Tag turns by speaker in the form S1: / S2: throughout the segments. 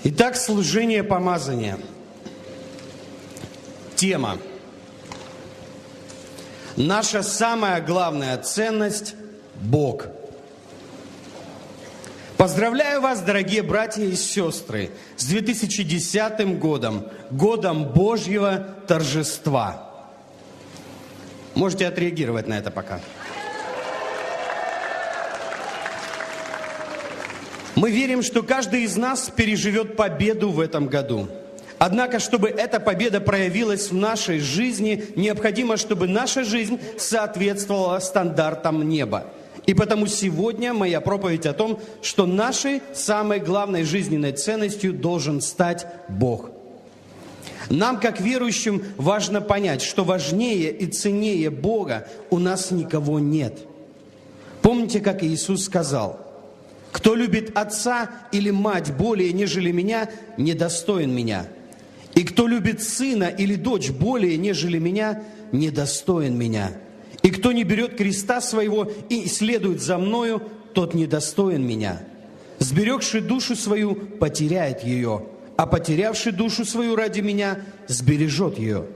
S1: Итак, служение помазания. Тема. Наша самая главная ценность – Бог. Поздравляю вас, дорогие братья и сестры, с 2010 годом, годом Божьего торжества. Можете отреагировать на это пока. Мы верим, что каждый из нас переживет победу в этом году. Однако, чтобы эта победа проявилась в нашей жизни, необходимо, чтобы наша жизнь соответствовала стандартам неба. И потому сегодня моя проповедь о том, что нашей самой главной жизненной ценностью должен стать Бог. Нам, как верующим, важно понять, что важнее и ценнее Бога у нас никого нет. Помните, как Иисус сказал: «Кто любит отца или мать более, нежели меня, недостоин меня. И кто любит сына или дочь более, нежели меня, недостоин меня. И кто не берет креста своего и следует за мною, тот недостоин меня. Сберегший душу свою потеряет ее, а потерявший душу свою ради меня сбережет ее».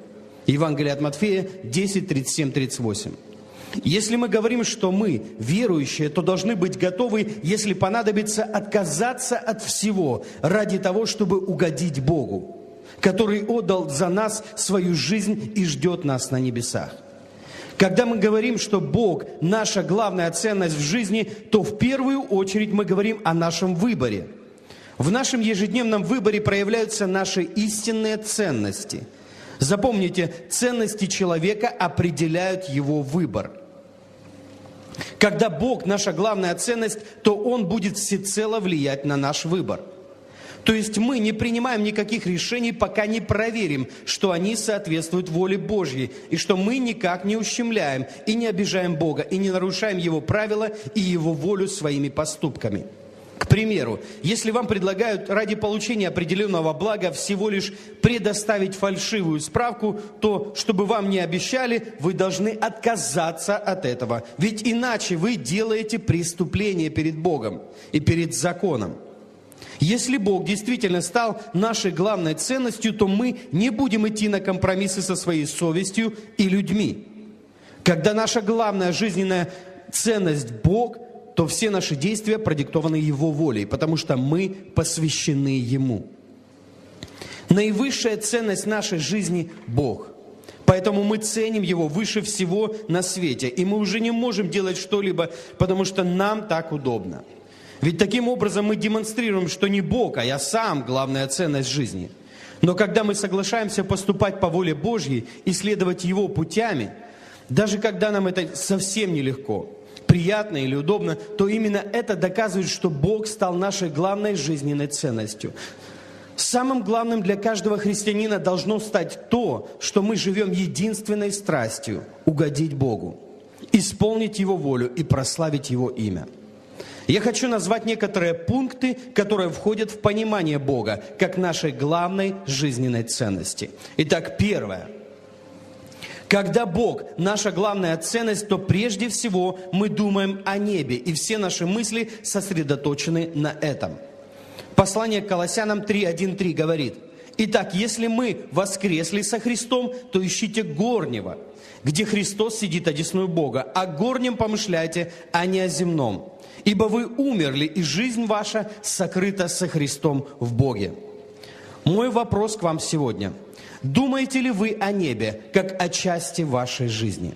S1: Евангелие от Матфея 10, 37, 38. Если мы говорим, что мы верующие, то должны быть готовы, если понадобится, отказаться от всего ради того, чтобы угодить Богу, который отдал за нас свою жизнь и ждет нас на небесах. Когда мы говорим, что Бог – наша главная ценность в жизни, то в первую очередь мы говорим о нашем выборе. В нашем ежедневном выборе проявляются наши истинные ценности. Запомните, ценности человека определяют его выбор. Когда Бог – наша главная ценность, то Он будет всецело влиять на наш выбор. То есть мы не принимаем никаких решений, пока не проверим, что они соответствуют воле Божьей, и что мы никак не ущемляем и не обижаем Бога, и не нарушаем Его правила и Его волю своими поступками. К примеру, если вам предлагают ради получения определенного блага всего лишь предоставить фальшивую справку, то, чтобы вам не обещали, вы должны отказаться от этого. Ведь иначе вы делаете преступление перед Богом и перед законом. Если Бог действительно стал нашей главной ценностью, то мы не будем идти на компромиссы со своей совестью и людьми. Когда наша главная жизненная ценность Бог, то все наши действия продиктованы Его волей, потому что мы посвящены Ему. Наивысшая ценность нашей жизни – Бог. Поэтому мы ценим Его выше всего на свете. И мы уже не можем делать что-либо, потому что нам так удобно. Ведь таким образом мы демонстрируем, что не Бог, а я сам главная ценность жизни. Но когда мы соглашаемся поступать по воле Божьей и следовать Его путями, даже когда нам это совсем нелегко, приятно или удобно, то именно это доказывает, что Бог стал нашей главной жизненной ценностью. Самым главным для каждого христианина должно стать то, что мы живем единственной страстью – угодить Богу, исполнить Его волю и прославить Его имя. Я хочу назвать некоторые пункты, которые входят в понимание Бога, как нашей главной жизненной ценности. Итак, первое. Когда Бог – наша главная ценность, то прежде всего мы думаем о небе, и все наши мысли сосредоточены на этом. Послание к Колоссянам 3:1-3 говорит: «Итак, если мы воскресли со Христом, то ищите горнего, где Христос сидит одесную Бога, о горнем помышляйте, а не о земном. Ибо вы умерли, и жизнь ваша сокрыта со Христом в Боге». Мой вопрос к вам сегодня. Думаете ли вы о небе, как о части вашей жизни?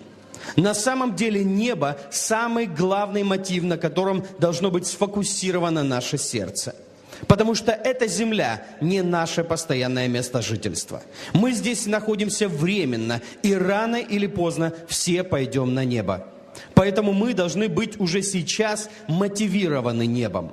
S1: На самом деле небо – самый главный мотив, на котором должно быть сфокусировано наше сердце. Потому что эта земля не наше постоянное место жительства. Мы здесь находимся временно, и рано или поздно все пойдем на небо. Поэтому мы должны быть уже сейчас мотивированы небом.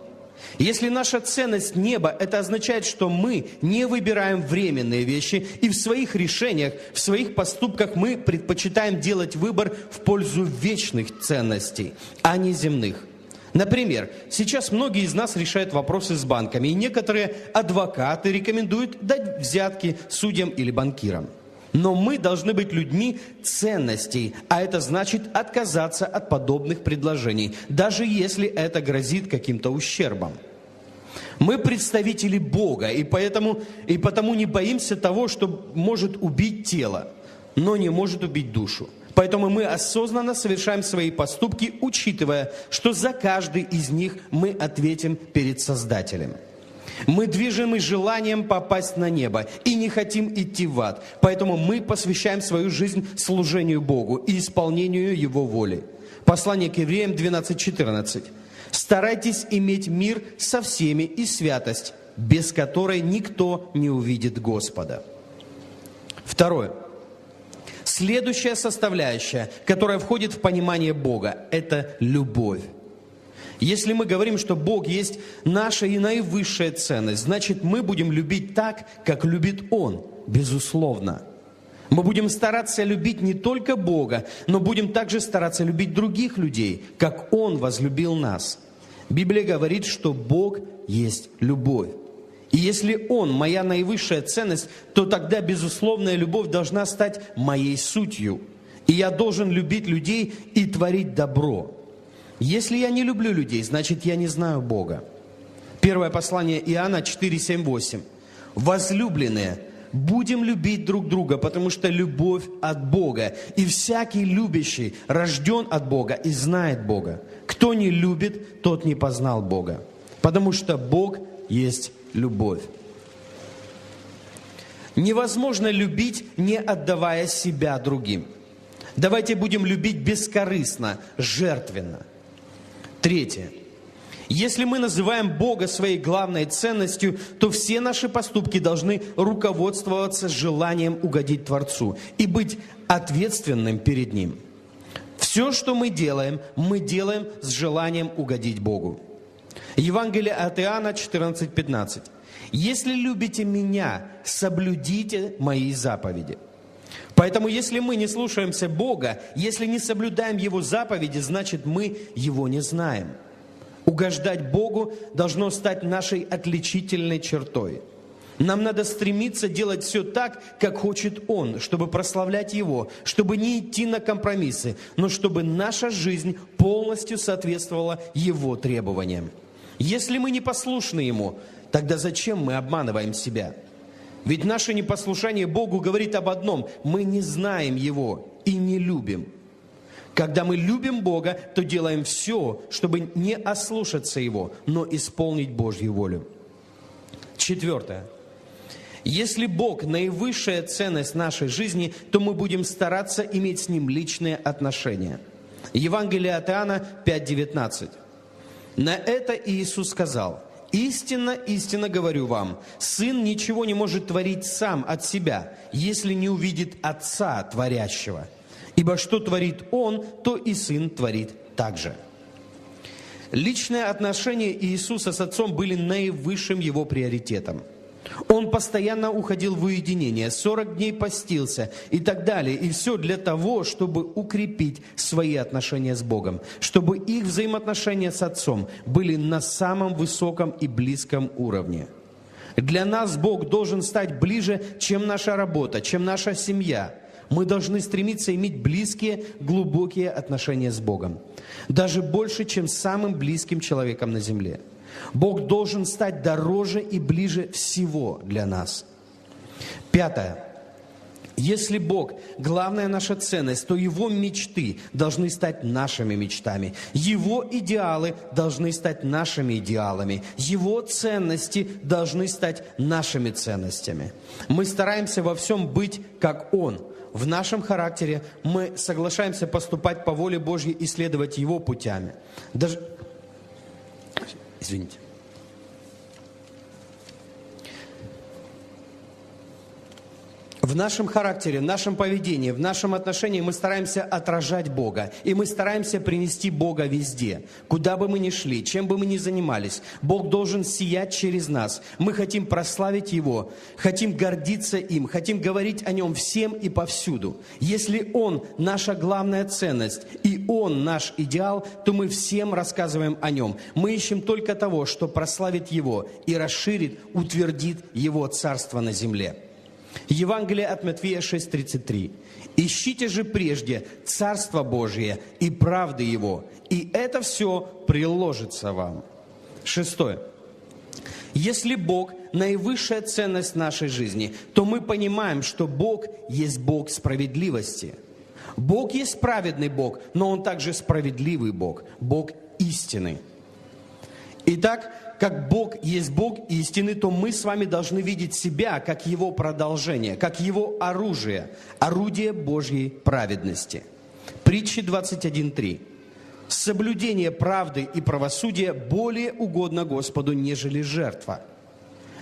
S1: Если наша ценность неба, это означает, что мы не выбираем временные вещи, и в своих решениях, в своих поступках мы предпочитаем делать выбор в пользу вечных ценностей, а не земных. Например, сейчас многие из нас решают вопросы с банками, и некоторые адвокаты рекомендуют дать взятки судьям или банкирам. Но мы должны быть людьми ценностей, а это значит отказаться от подобных предложений, даже если это грозит каким-то ущербом. Мы представители Бога, и потому не боимся того, что может убить тело, но не может убить душу. Поэтому мы осознанно совершаем свои поступки, учитывая, что за каждый из них мы ответим перед Создателем. Мы движимы желанием попасть на небо и не хотим идти в ад. Поэтому мы посвящаем свою жизнь служению Богу и исполнению Его воли. Послание к Евреям 12:14. «Старайтесь иметь мир со всеми и святость, без которой никто не увидит Господа». Второе. Следующая составляющая, которая входит в понимание Бога, это любовь. Если мы говорим, что Бог есть наша и наивысшая ценность, значит, мы будем любить так, как любит Он, безусловно. Мы будем стараться любить не только Бога, но будем также стараться любить других людей, как Он возлюбил нас. Библия говорит, что Бог есть любовь. И если Он моя наивысшая ценность, то тогда безусловная любовь должна стать моей сутью. И я должен любить людей и творить добро. Если я не люблю людей, значит, я не знаю Бога. Первое послание Иоанна 4:7-8. «Возлюбленные, будем любить друг друга, потому что любовь от Бога. И всякий любящий рожден от Бога и знает Бога. Кто не любит, тот не познал Бога. Потому что Бог есть любовь». Невозможно любить, не отдавая себя другим. Давайте будем любить бескорыстно, жертвенно. Третье. Если мы называем Бога своей главной ценностью, то все наши поступки должны руководствоваться желанием угодить Творцу и быть ответственным перед Ним. Все, что мы делаем с желанием угодить Богу. Евангелие от Иоанна 14:15. «Если любите Меня, соблюдите Мои заповеди». Поэтому, если мы не слушаемся Бога, если не соблюдаем Его заповеди, значит, мы Его не знаем. Угождать Богу должно стать нашей отличительной чертой. Нам надо стремиться делать все так, как хочет Он, чтобы прославлять Его, чтобы не идти на компромиссы, но чтобы наша жизнь полностью соответствовала Его требованиям. Если мы не послушны Ему, тогда зачем мы обманываем себя? Ведь наше непослушание Богу говорит об одном: мы не знаем Его и не любим. Когда мы любим Бога, то делаем все, чтобы не ослушаться Его, но исполнить Божью волю. Четвертое. Если Бог – наивысшая ценность нашей жизни, то мы будем стараться иметь с Ним личные отношения. Евангелие от Иоанна 5:19. На это Иисус сказал: «Истинно, истинно говорю вам, Сын ничего не может творить сам от себя, если не увидит Отца творящего. Ибо что творит Он, то и Сын творит также». Личные отношения Иисуса с Отцом были наивысшим Его приоритетом. Он постоянно уходил в уединение, 40 дней постился и так далее. И все для того, чтобы укрепить свои отношения с Богом, чтобы их взаимоотношения с Отцом были на самом высоком и близком уровне. Для нас Бог должен стать ближе, чем наша работа, чем наша семья. Мы должны стремиться иметь близкие, глубокие отношения с Богом. Даже больше, чем с самым близким человеком на земле. Бог должен стать дороже и ближе всего для нас. Пятое. Если Бог – главная наша ценность, то Его мечты должны стать нашими мечтами. Его идеалы должны стать нашими идеалами. Его ценности должны стать нашими ценностями. Мы стараемся во всем быть как Он. В нашем характере мы соглашаемся поступать по воле Божьей и следовать Его путями. Извините. В нашем характере, в нашем поведении, в нашем отношении мы стараемся отражать Бога. И мы стараемся принести Бога везде. Куда бы мы ни шли, чем бы мы ни занимались, Бог должен сиять через нас. Мы хотим прославить Его, хотим гордиться им, хотим говорить о Нем всем и повсюду. Если Он наша главная ценность и Он наш идеал, то мы всем рассказываем о Нем. Мы ищем только того, что прославит Его и расширит, утвердит Его царство на земле. Евангелие от Матфея 6:33. «Ищите же прежде Царство Божие и правды Его, и это все приложится вам». Шестое. Если Бог – наивысшая ценность нашей жизни, то мы понимаем, что Бог есть Бог справедливости. Бог есть праведный Бог, но Он также справедливый Бог, Бог истины. Итак, как Бог есть Бог истины, то мы с вами должны видеть себя как Его продолжение, как Его оружие, орудие Божьей праведности. Притчи 21:3. Соблюдение правды и правосудия более угодно Господу, нежели жертва.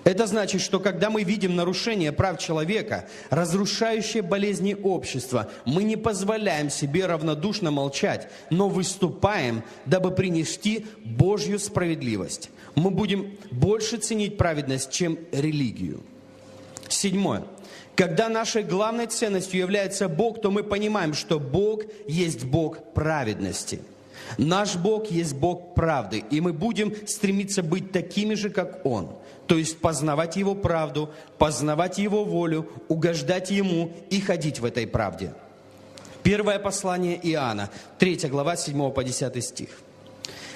S1: Это значит, что когда мы видим нарушение прав человека, разрушающее болезни общества, мы не позволяем себе равнодушно молчать, но выступаем, дабы принести Божью справедливость. Мы будем больше ценить праведность, чем религию. 7. Когда нашей главной ценностью является Бог, то мы понимаем, что Бог есть Бог праведности. Наш Бог есть Бог правды, и мы будем стремиться быть такими же, как Он. То есть познавать Его правду, познавать Его волю, угождать Ему и ходить в этой правде. Первое послание Иоанна, 3 глава, 7 по 10 стих.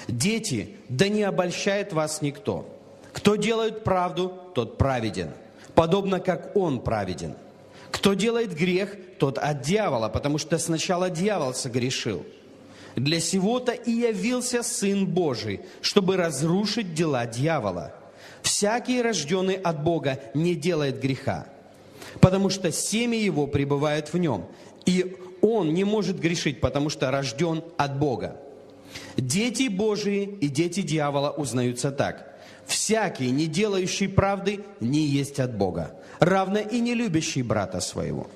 S1: «Дети, да не обольщает вас никто. Кто делает правду, тот праведен, подобно как Он праведен. Кто делает грех, тот от дьявола, потому что сначала дьявол согрешил. Для сего-то и явился Сын Божий, чтобы разрушить дела дьявола. Всякий, рожденный от Бога, не делает греха, потому что семя его пребывает в нем, и он не может грешить, потому что рожден от Бога. Дети Божии и дети дьявола узнаются так. Всякий, не делающий правды, не есть от Бога, равно и не любящий брата своего».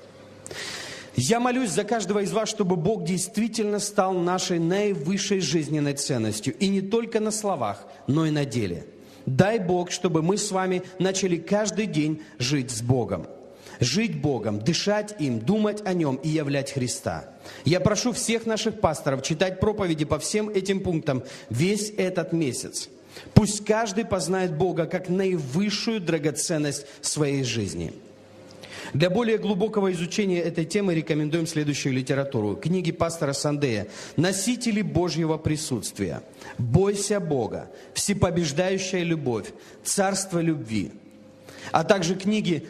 S1: Я молюсь за каждого из вас, чтобы Бог действительно стал нашей наивысшей жизненной ценностью. И не только на словах, но и на деле. Дай Бог, чтобы мы с вами начали каждый день жить с Богом. Жить Богом, дышать им, думать о Нем и являть Христа. Я прошу всех наших пасторов читать проповеди по всем этим пунктам весь этот месяц. Пусть каждый познает Бога как наивысшую драгоценность своей жизни. Для более глубокого изучения этой темы рекомендуем следующую литературу. Книги пастора Сандея «Носители Божьего присутствия», «Бойся Бога», «Всепобеждающая любовь», «Царство любви», а также книги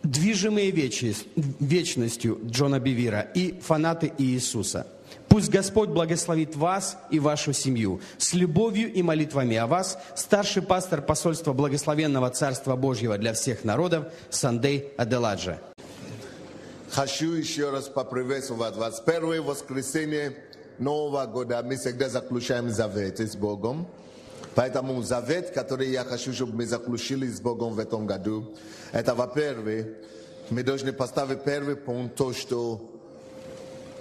S1: «Движимые вечностью» Джона Бивира и «Фанаты Иисуса». Пусть Господь благословит вас и вашу семью. С любовью и молитвами о вас старший пастор посольства Благословенного Царства Божьего для всех народов Сандей Аделаджа.
S2: Хочу еще раз поприветствовать вас. Первое воскресенье Нового года мы всегда заключаем завет с Богом. Поэтому завет, который я хочу, чтобы мы заключили с Богом в этом году, это, во-первых, мы должны поставить первый пункт, то, что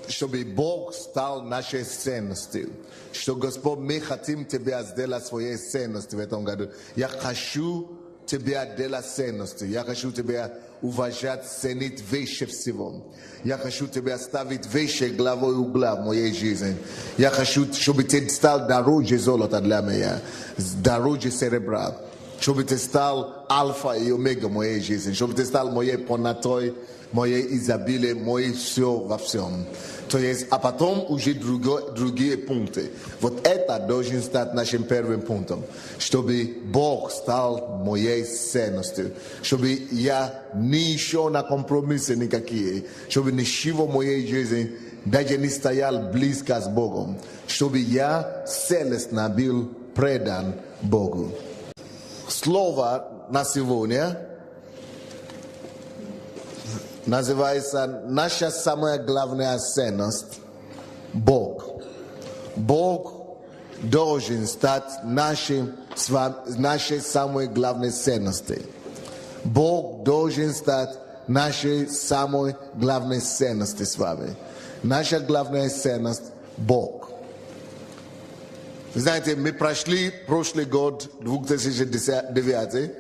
S2: чтобы Бог стал нашей ценностью. Что, Господь, мы хотим Тебя сделать своей ценностью в этом году. Я хочу Тебя делать ценностью. Я хочу Тебя уважать, ценить выше всего. Я хочу Тебя ставить выше главой угла в моей жизни. Я хочу, чтобы Ты стал дороже золота для меня, дороже серебра. Чтобы Ты стал альфа и омега в моей жизни. Чтобы Ты стал моей полнотой, моей изобилие, моей все во всем. То есть, а потом уже другие пункты. Вот это должен стать нашим первым пунктом. Чтобы Бог стал моей ценностью. Чтобы я не шел на компромиссы никакие. Чтобы ничего в моей жизни даже не стоял близко с Богом. Чтобы я целостно был предан Богу. Слово на сегодня называется «Наша самая главная ценность – Бог». Бог должен стать нашей самой главной ценностью. Бог должен стать нашей самой главной ценностью с вами. Наша главная ценность – Бог. Вы знаете, мы прошли прошлый год, 2009,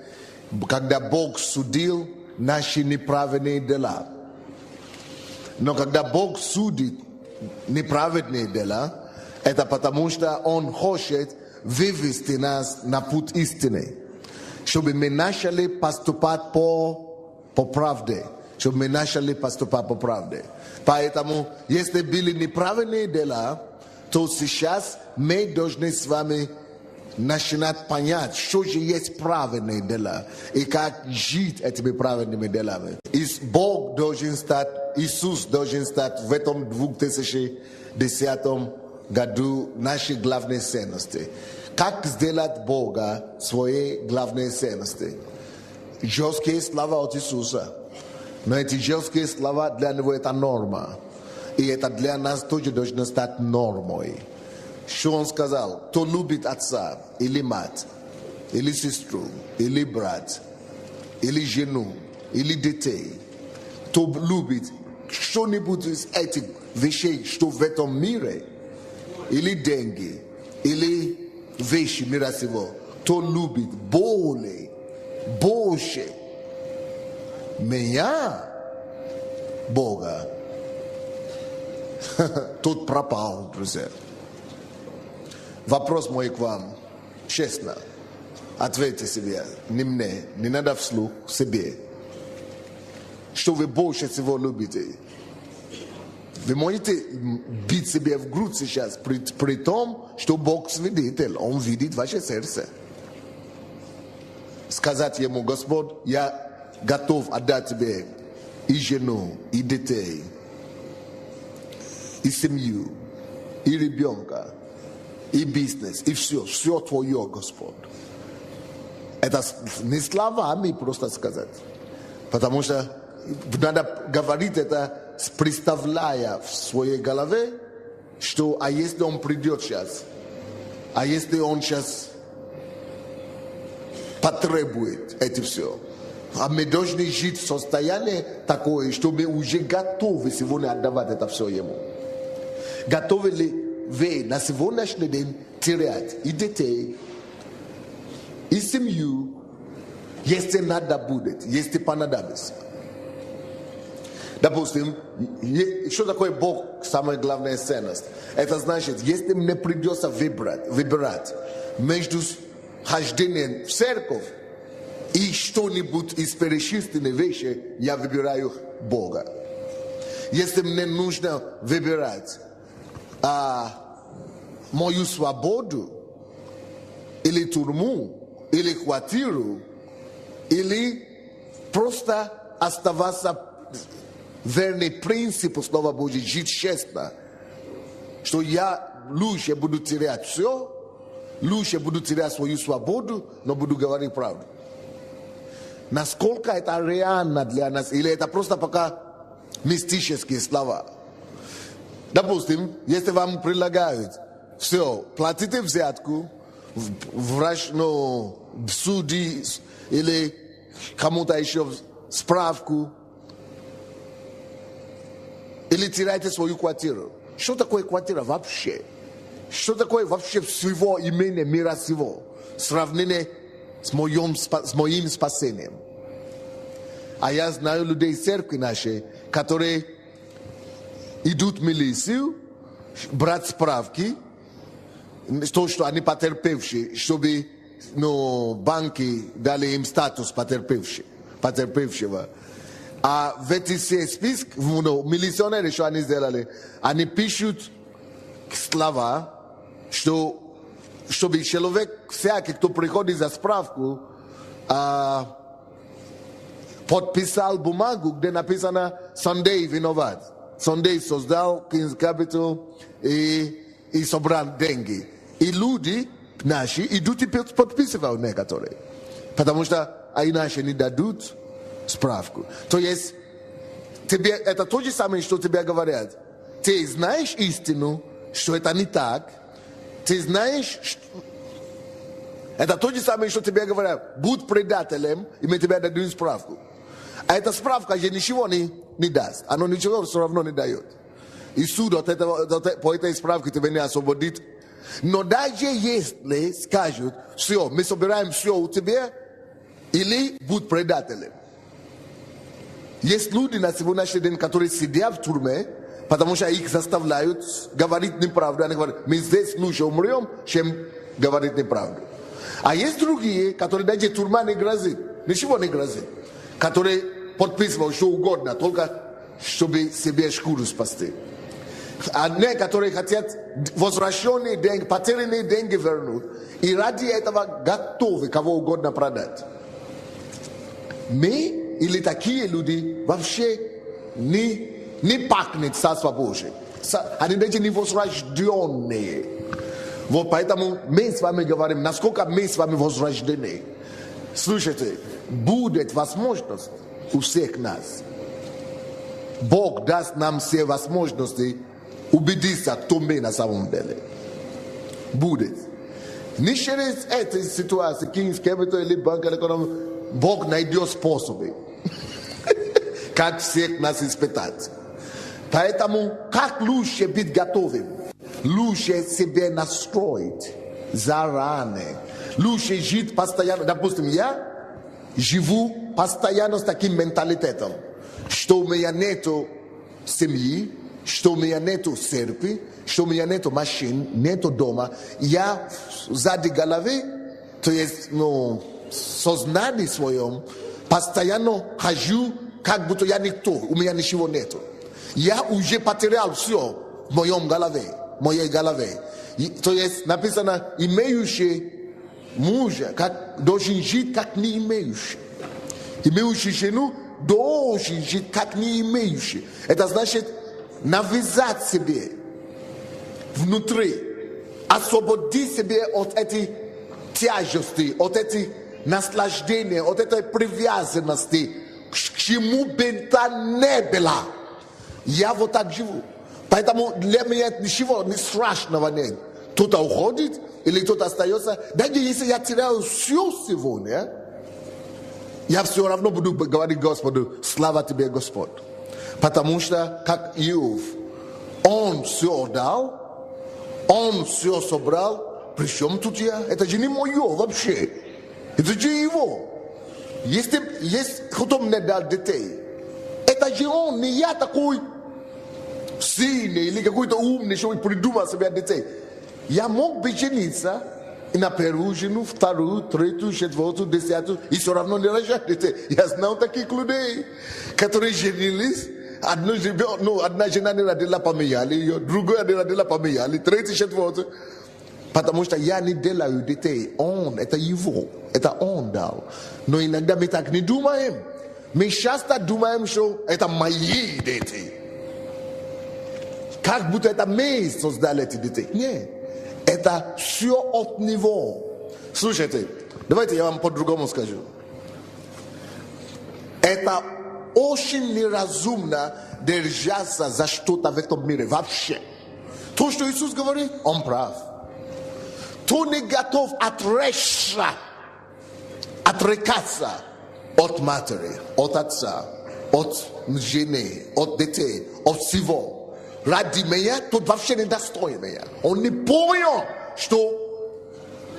S2: когда Бог судил наши неправедные дела. Но когда Бог судит неправедные дела, это потому что Он хочет вывести нас на путь истины. Чтобы мы начали поступать по правде. Чтобы мы начали поступать по правде. Поэтому, если были неправедные дела, то сейчас мы должны с вами начинать понять, что же есть правильные дела и как жить этими правильными делами. Бог должен стать, Иисус должен стать в этом 2010 году нашей главной ценностью. Как сделать Бога своей главной ценностью? Жесткие слова от Иисуса. Но эти жесткие слова для Него это норма. И это для нас тоже должно стать нормой. Что Он сказал? Кто любит отца или мать, или сестру, или брат, или жену, или детей, кто любит что-нибудь из этих вещей, что в этом мире, или деньги, или вещи мира сего, кто любит больше меня, Бога, тот пропал, друзья. Вопрос мой к вам, честно, ответьте себе, не мне, не надо вслух, себе. Что вы больше всего любите? Вы можете бить себе в грудь сейчас, при том, что Бог свидетель, Он видит ваше сердце. Сказать Ему: Господь, я готов отдать Тебе и жену, и детей, и семью, и ребенка, и бизнес, и все Твое, Господь. Это не словами просто сказать. Потому что надо говорить это, представляя в своей голове, что а если Он придет сейчас, а если Он сейчас потребует это все. А мы должны жить в состоянии такое, что мы уже готовы сегодня отдавать это все Ему. Готовы ли вы на сегодняшний день терять и детей, и семью, если надо будет, если понадобится? Допустим, что такое Бог, самая главная ценность? Это значит, если мне придется выбирать между хождением в церковь и что-нибудь из перечисленных вещей, я выбираю Бога. Если мне нужно выбирать мою свободу, или тюрьму, или квартиру, или просто оставаться верный принципу Слова Божьего, жить честно, что я лучше буду терять все, лучше буду терять свою свободу, но буду говорить правду. Насколько это реально для нас, или это просто пока мистические слова? Допустим, если вам предлагают, все, платите взятку, врач, в суде, или кому-то еще справку, или теряйте свою квартиру. Что такое квартира вообще? Что такое вообще всего имение мира сего? Сравнение с моим спасением. А я знаю людей в церкви нашей, которые идут в милицию, брать справки, то, что они потерпевшие, чтобы банки дали им статус потерпевшего. А в эти все списки, милиционеры, что они сделали, они пишут слова, чтобы человек, всякий, кто приходит за справку, подписал бумагу, где написано «Sunday виноват». Sunday создал King's Capital и собрал деньги. И люди наши идут и подписывают некоторые. Потому что иначе не дадут справку. То есть, тебе, это то же самое, что тебе говорят. Ты знаешь истину, что это не так. Ты знаешь, это то же самое, что тебе говорят. Будь предателем, и мы тебе дадим справку. А эта справка же ничего не даст. Оно ничего все равно не дает. И суд по этой справке тебя не освободит. Но даже если скажут, все, мы собираем все у тебя, или будь предателем. Есть люди на сегодняшний день, которые сидят в тюрьме, потому что их заставляют говорить неправду. Они говорят, мы здесь лучше умрем, чем говорить неправду. А есть другие, которые даже тюрьма не грозит, ничего не грозит, которые подписывают что угодно, только чтобы себе шкуру спасти. Они, которые хотят возвращенные деньги, потерянные деньги вернуть, и ради этого готовы кого угодно продать. Мы или такие люди вообще не пахнет Царство Божие. Они даже не возрожденные. Вот поэтому мы с вами говорим, насколько мы с вами возрождены. Слушайте, будет возможность у всех нас. Бог даст нам все возможности убедиться, кто мы на самом деле. Будет. Не через эти ситуации, King's Capital или Банк Экономики, Бог найдет способы, как всех нас испытать. Поэтому, как лучше быть готовым? Лучше себе настроить заранее. Лучше жить постоянно. Допустим, я живу постоянно с таким менталитетом, что у меня нету семьи, что у меня нету церкви, что у меня нету машин, нету дома. Я сзади головы, то есть, сознании своем, постоянно хожу, как будто я никто, у меня ничего нету. Я уже потерял все в моей голове. То есть написано, имеющий мужа, как должен жить, как не имеющий. Имеющий жену должен жить, как не имеющий. Это значит навязать себе внутри, освободить себе от этой тяжести, от этой наслаждения, от этой привязанности, к чему бы то ни было. Я вот так живу. Поэтому для меня ничего страшного нет. Кто-то уходит или кто-то остается. Даже если я теряю все сегодня, я все равно буду говорить Господу, слава тебе, Господь. Потому что, как Иов, он все дал, он все собрал. Причем тут я? Это же не мое вообще. Это же его. Если кто мне дал детей, это же он, не я такой сильный или какой-то умный, что придумал себе детей. Я мог бы жениться и на первую жену, вторую, третью, четвертую, десятую, и все равно не рожать детей. Я знал таких людей, которые женились. Одна жена не родила, поменяли ее, другая не родила, поменяли, третья, четвертая. Потому что я не делаю детей. Он, это его. Это он дал. Но иногда мы так не думаем. Мы часто думаем, что это мои дети. Как будто это мы создали эти детей. Нет. Это все от него. Слушайте, давайте я вам по-другому скажу. Это очень неразумно держаться за что-то в этом мире. Вообще. То, что Иисус говорит, он прав. Кто не готов отрекаться от матери, от отца, от жены, от детей, от всего. Ради меня, тот вообще не достоин меня. Он не понял, что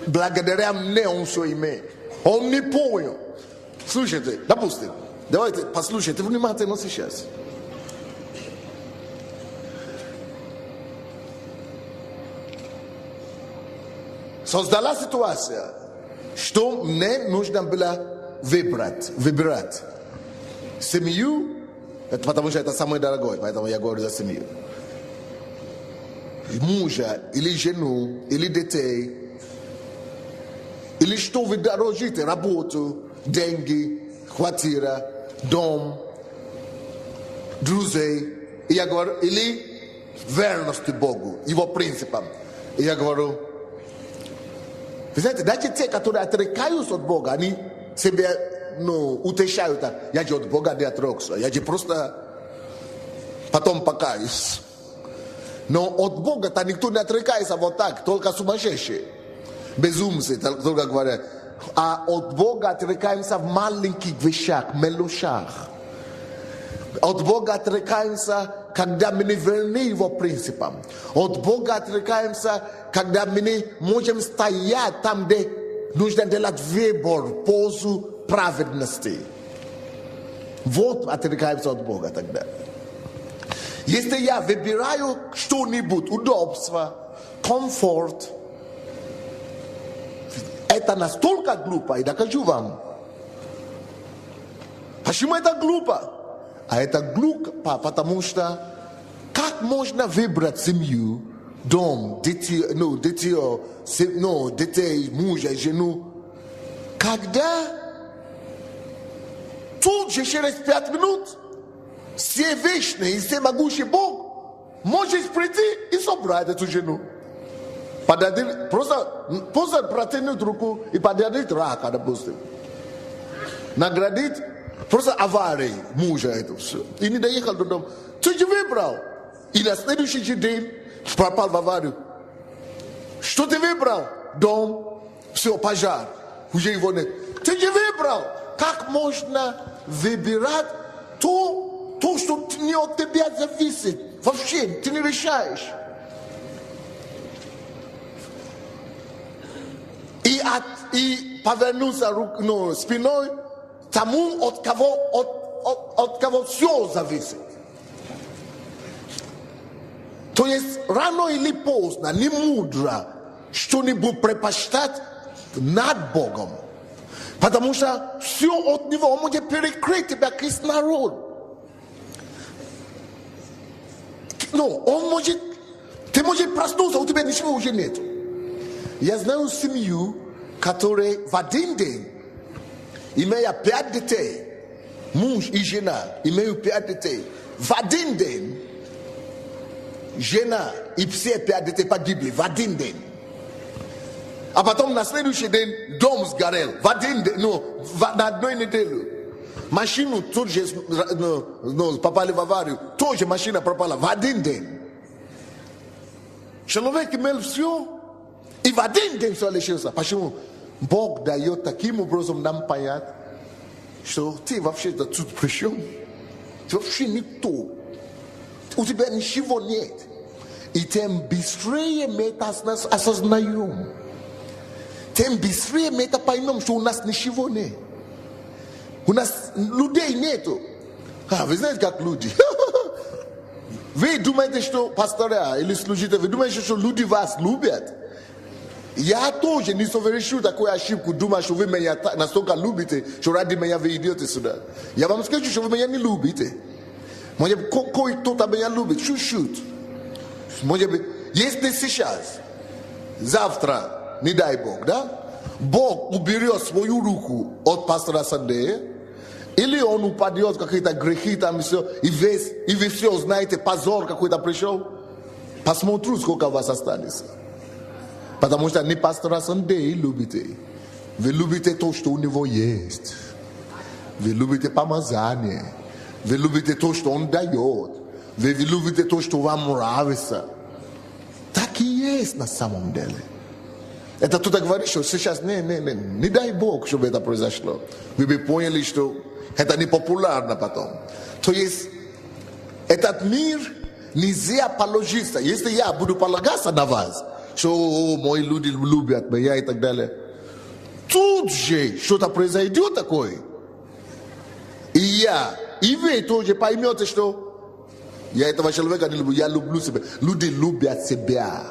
S2: благодаря мне он все имеет. Он не понял. Слушайте, допустим, давайте послушайте внимательно сейчас. Создала ситуация, что мне нужно было выбирать семью, это потому что это самое дорогое, поэтому я говорю за семью. Мужа, или жену, или детей, или что вы дорожите, работу, деньги, квартира, дом, друзей. И я говорю, или верность Богу, его принципам. И я говорю, вы знаете, даже те, которые отрекаются от Бога, они себя утешают. Я же от Бога не отрекся, я же просто потом покаюсь. Но от Бога-то никто не отрекается вот так, только сумасшедшие, безумцы, только говорят. А от Бога отрекаемся в маленьких вещах, мелочах. От Бога отрекаемся, когда мы не верны Его принципам. От Бога отрекаемся, когда мы не можем стоять там, где нужно делать выбор в пользу праведности. Вот отрекаемся от Бога тогда. Если я выбираю что-нибудь, удобство, комфорт, это настолько глупо, и докажу вам. Почему это глупо? А это глупо, потому что как Как можно выбрать семью, дом, детей, детей, мужа, жену, когда тут же через 5 минут всевышний и всемогущий Бог может прийти и собрать эту жену. Просто протянуть руку и подарить рака, допустим. Наградить просто аварии мужа, это все. И не доехал до дома. Ты же выбрал. И на следующий день пропал в аварию. Что ты выбрал? Дом, все, пожар. Уже его нет. Ты же выбрал. Как можно выбирать то, что не от тебя зависит? Вообще, ты не решаешь. И повернуться спиной тому, от кого все зависит. То есть рано или поздно, не мудро что-нибудь предпочитать над Богом. Потому что все от Него, Он может перекрыть тебя кислород. Ты можешь проснуться, у тебя ничего уже нет. Я знаю семью, которая в один день, имея 5 детей, муж и жена имеют 5 детей, в один день, жена и все 5 детей погибли в один день. А потом на следующий день дом сгорел в один день, на одной неделе. Машину тут же попали в аварию, тоже машина пропала в один день. Человек имел все, и в один день все лишился. Почему? Бог дает таким образом нам понять, что ты вообще-то тут при чем? Ты вообще никто. У тебя ничего нет. И тем быстрее мы это осознаем. Тем быстрее мы это поймем, что у нас ничего нет. У нас людей нету. Вы знаете, как люди. Вы думаете, что пастора или служители, вы думаете, что люди вас любят? Я тоже не совершу такую ошибку, думаю, что вы меня настолько любите, что ради меня вы идете сюда. Я вам скажу, что вы меня не любите. Может быть, кто-то меня любит, чуть-чуть. Может быть, если сейчас, завтра, не дай Бог, да? Бог уберет свою руку от пастора Сандея, или он упадет в какие-то грехи там и все, и вы все знаете, позор какой-то пришел, посмотрю, сколько вас останется. Потому что не пастора Сандея любите. Вы любите то, что у него есть. Вы любите помазание. Вы любите то, что он дает. Вы любите то, что вам нравится. Так и есть на самом деле. Это кто-то говорит, что сейчас не дай Бог, чтобы это произошло. Вы бы поняли, что это не популярно потом. То есть этот мир нельзя положиться. Если я буду полагаться на вас, что мои люди любят меня и так далее, тут же что-то произойдет такое. И вы тоже поймете, что я этого человека не люблю, я люблю себя. Люди любят себя.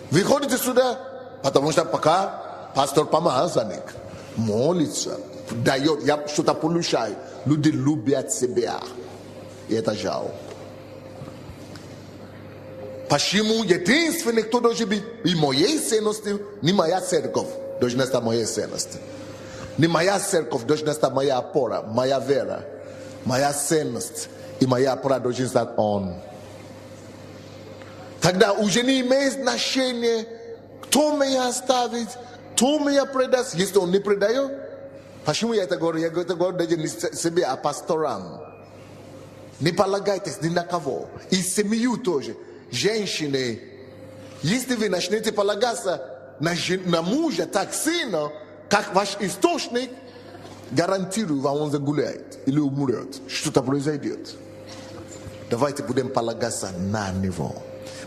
S2: Вы ходите сюда, потому что пока пастор помазанник молится, дает, я что-то получаю. Люди любят себя. И это жалко. Почему единственный, кто должен быть и моей ценностью, не моя церковь должна стать моей ценностью. Не моя церковь должна стать моя опора, моя вера, моя ценность и моя опора должна стать Он. Тогда уже не имеет значения, кто меня оставит, кто меня предаст, если он не предает. Почему я это говорю? Я это говорю даже не себе, а пасторам. Не полагайтесь ни на кого. И семью тоже. Женщины, если вы начнете полагаться на мужа так сильно, как ваш источник, гарантирую вам, он загуляет или умрет. Что-то произойдет. Давайте будем полагаться на него.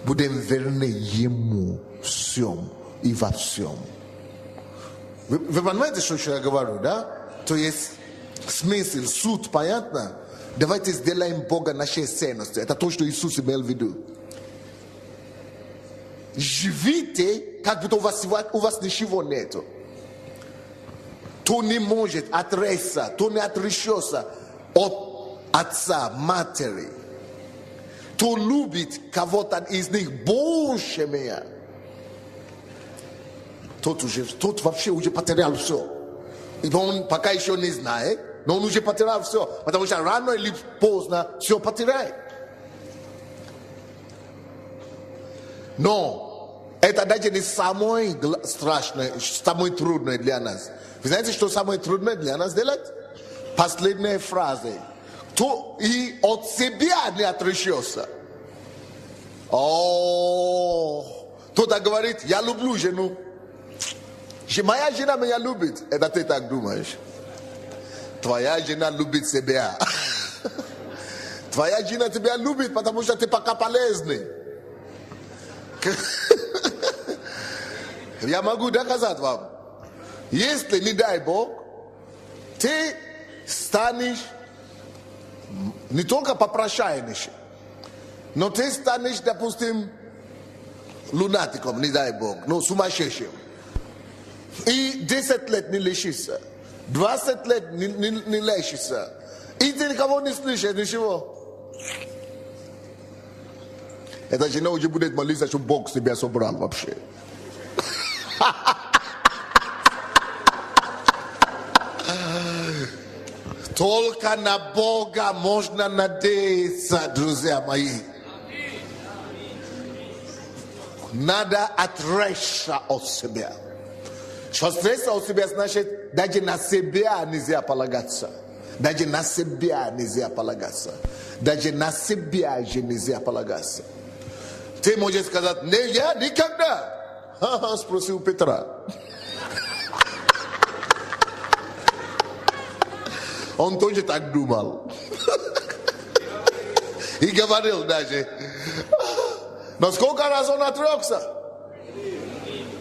S2: Будем верны ему всем и во всем. Вы понимаете, что я говорю, да? То есть смысл, суть, понятно? Давайте сделаем Бога нашей ценностью. Это то, что Иисус имел в виду. Живите, как будто у вас ничего нету. Кто не может отречься, кто не отречется от отца, матери. кто любит кого-то из них больше меня, тот вообще уже потерял все. И он пока еще не знает, но он уже потерял все, потому что рано или поздно все потеряет. Но это даже не самое страшное, самое трудное для нас. Вы знаете, что самое трудное для нас делать? Последняя фраза. Кто и от себя не отречется. Кто-то говорит, я люблю жену. Моя жена меня любит. Это ты так думаешь. Твоя жена любит себя. Твоя жена тебя любит, потому что ты пока полезный. Я могу доказать вам. Если, не дай Бог, ты станешь не только попрошайнейшим, но ты станешь, допустим, лунатиком, не дай Бог, ну, сумасшедшим. И 10 лет не лечишься, 20 лет не лечишься, и ты никого не слышишь, ничего. Эта жена уже будет молиться, чтобы Бог себя собрал вообще. Только на Бога можно надеяться, друзья мои. Надо отречься от себя. Что отречься от себя значит, даже на себя нельзя полагаться. Даже на себя нельзя полагаться. Даже на себя же нельзя полагаться. Ты можешь сказать, не, я никогда. Спросил Петра. Он тоже так думал. И говорил даже. Но сколько раз он отрекся?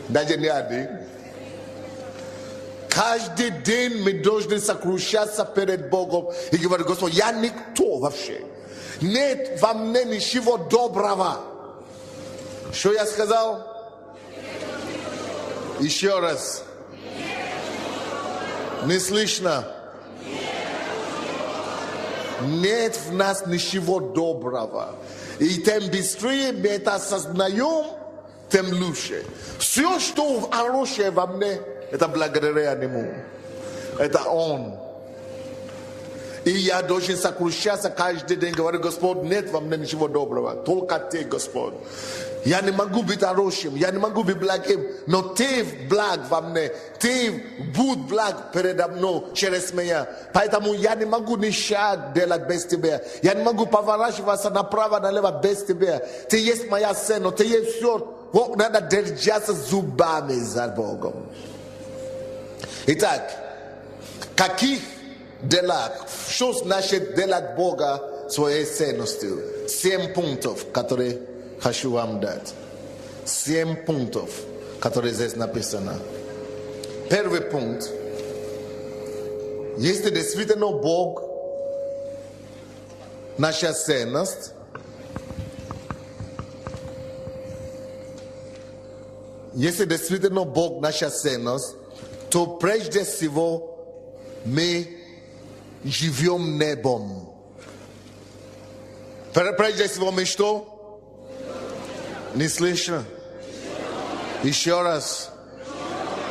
S2: Даже не один. Каждый день мы должны сокрушаться перед Богом и говорить, Господи, я никто вообще. Нет во мне ничего доброго. Что я сказал? Еще раз. Не слышно. Нет в нас ничего доброго. И тем быстрее мы это осознаем, тем лучше. Все, что хорошее во мне, это благодаря Нему. Это Он. И я должен сокрушаться каждый день, говорю, Господь, нет во мне ничего доброго. Только Ты, Господь. Я не могу быть хорошим, я не могу быть благим, но Ты благ во мне, Ты будь благ передо мной через меня. Поэтому я не могу ни шаг делать без Тебя. Я не могу поворачиваться направо-налево без Тебя. Ты есть моя сцена, Ты есть все. Вот надо держаться зубами за Богом. Итак, каких делах, что значит делать Бога своей ценностью? 7 пунктов, которые хочу вам дать. 7 пунктов, которые здесь написано. Первый пункт. Если действительно Бог наша ценность, если действительно Бог наша ценность, то прежде всего мы живем небом. Прежде всего мы что? Не слышу. Еще раз.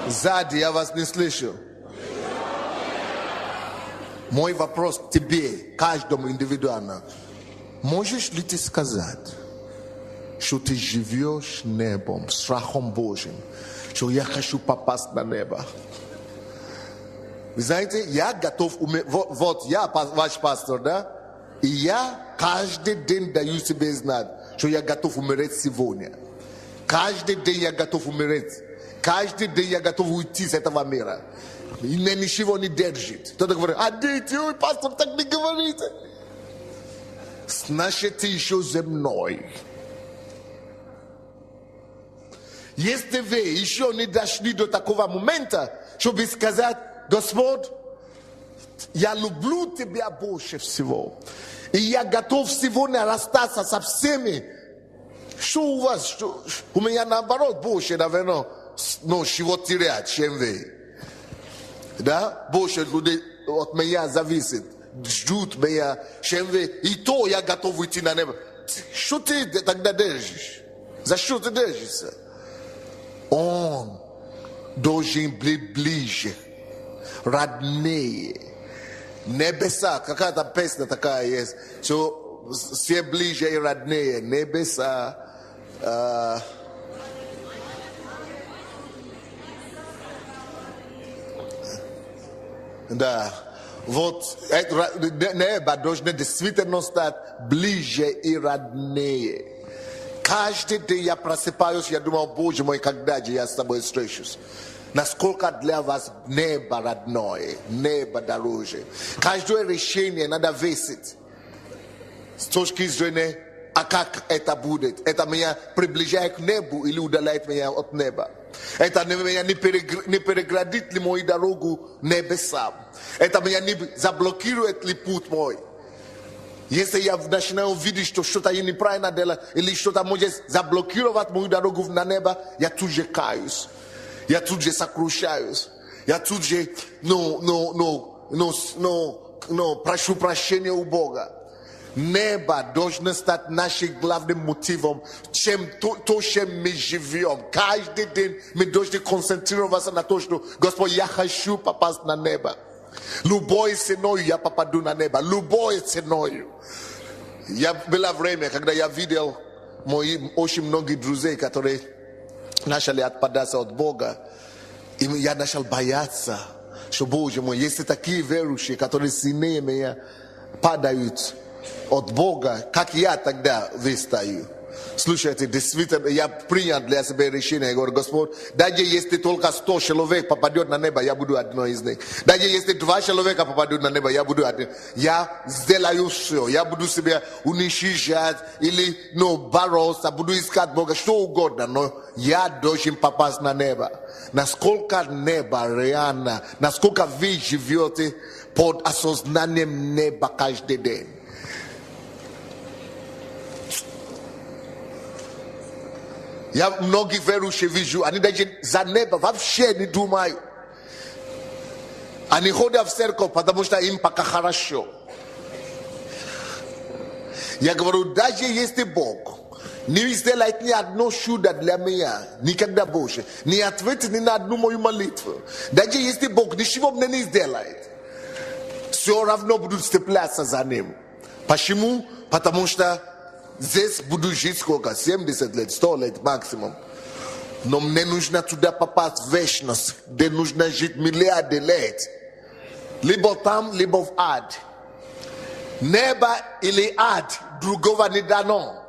S2: Сзади я вас не слышу. Мой вопрос к тебе, каждому индивидуально. Можешь ли ты сказать, что ты живешь небом, страхом Божьим, что я хочу попасть на небо? Вы знаете, я готов умереть. Вот я ваш пастор, да? И я каждый день даю себе знать, что я готов умереть сегодня. Каждый день я готов умереть. Каждый день я готов уйти с этого мира. И меня ничего не держит. Кто-то говорит, дети, ой, пастор, так не говорите. Значит, ты еще земной. Если вы еще не дошли до такого момента, чтобы сказать, Господь, я люблю Тебя больше всего. И я готов сегодня расстаться со всеми. Что у вас? Что? У меня наоборот больше, наверное, чего терять, чем вы. Да? Больше людей от меня зависит. Ждут меня, чем вы. И то я готов уйти на небо. Що ти тоді держиш? За що ти держишся? Он должен быть ближе, роднее. Небеса, какая-то песня такая есть, что все ближе и роднее. Небеса, да. Вот небо должно действительно стать ближе и роднее. Каждый день я просыпаюсь, я думаю, Боже мой, когда же я с тобой встречусь? Насколько для вас небо родное, небо дороже. Каждое решение надо весить с точки зрения, а как это будет? Это меня приближает к небу или удаляет меня от неба? Это меня не переградит ли мою дорогу небесам? Это меня не заблокирует ли путь мой? Если я начинаю видеть, что что-то я неправильно делаю, или что-то может заблокировать мою дорогу на небо, я тут же каюсь. Я тут же сокрушаюсь. Я тут же прошу прощения у Бога. Небо должно стать нашим главным мотивом, чем мы живем. Каждый день мы должны концентрироваться на том, что Господь, я хочу попасть на небо. Любой ценой я попаду на небо. Любой ценой. Было время, когда я видел очень многих друзей, которые начали отпадаться от Бога. И я начал бояться, что, Боже мой, если такие верующие, которые сильнее меня, падают от Бога, как я тогда выстою. Слушайте, действительно, я принял для себя решение. Я говорю, Господь, даже если только 100 человек попадет на небо, я буду одной из них. Даже если 2 человека попадут на небо, я буду один. Я сделаю все. Я буду себя уничижать или бороться, буду искать Бога, что угодно. Но я должен попасть на небо. Насколько небо реально, насколько вы живете под осознанием неба каждый день. Я многих верующих вижу, они даже за небо вообще не думают. Они ходят в церковь, потому что им пока хорошо. Я говорю, даже если Бог не сделает ни одно чудо для меня, никогда больше, не ответит ни на одну мою молитву, даже если Бог ничего мне не сделает, все равно буду цепляться за Ним. Почему? Потому что здесь буду жить сколько? 70 лет, 100 лет максимум. Но мне нужно туда попасть в вечность, где нужно жить миллиарды лет. Либо там, либо в ад. Небо или ад другого не дано.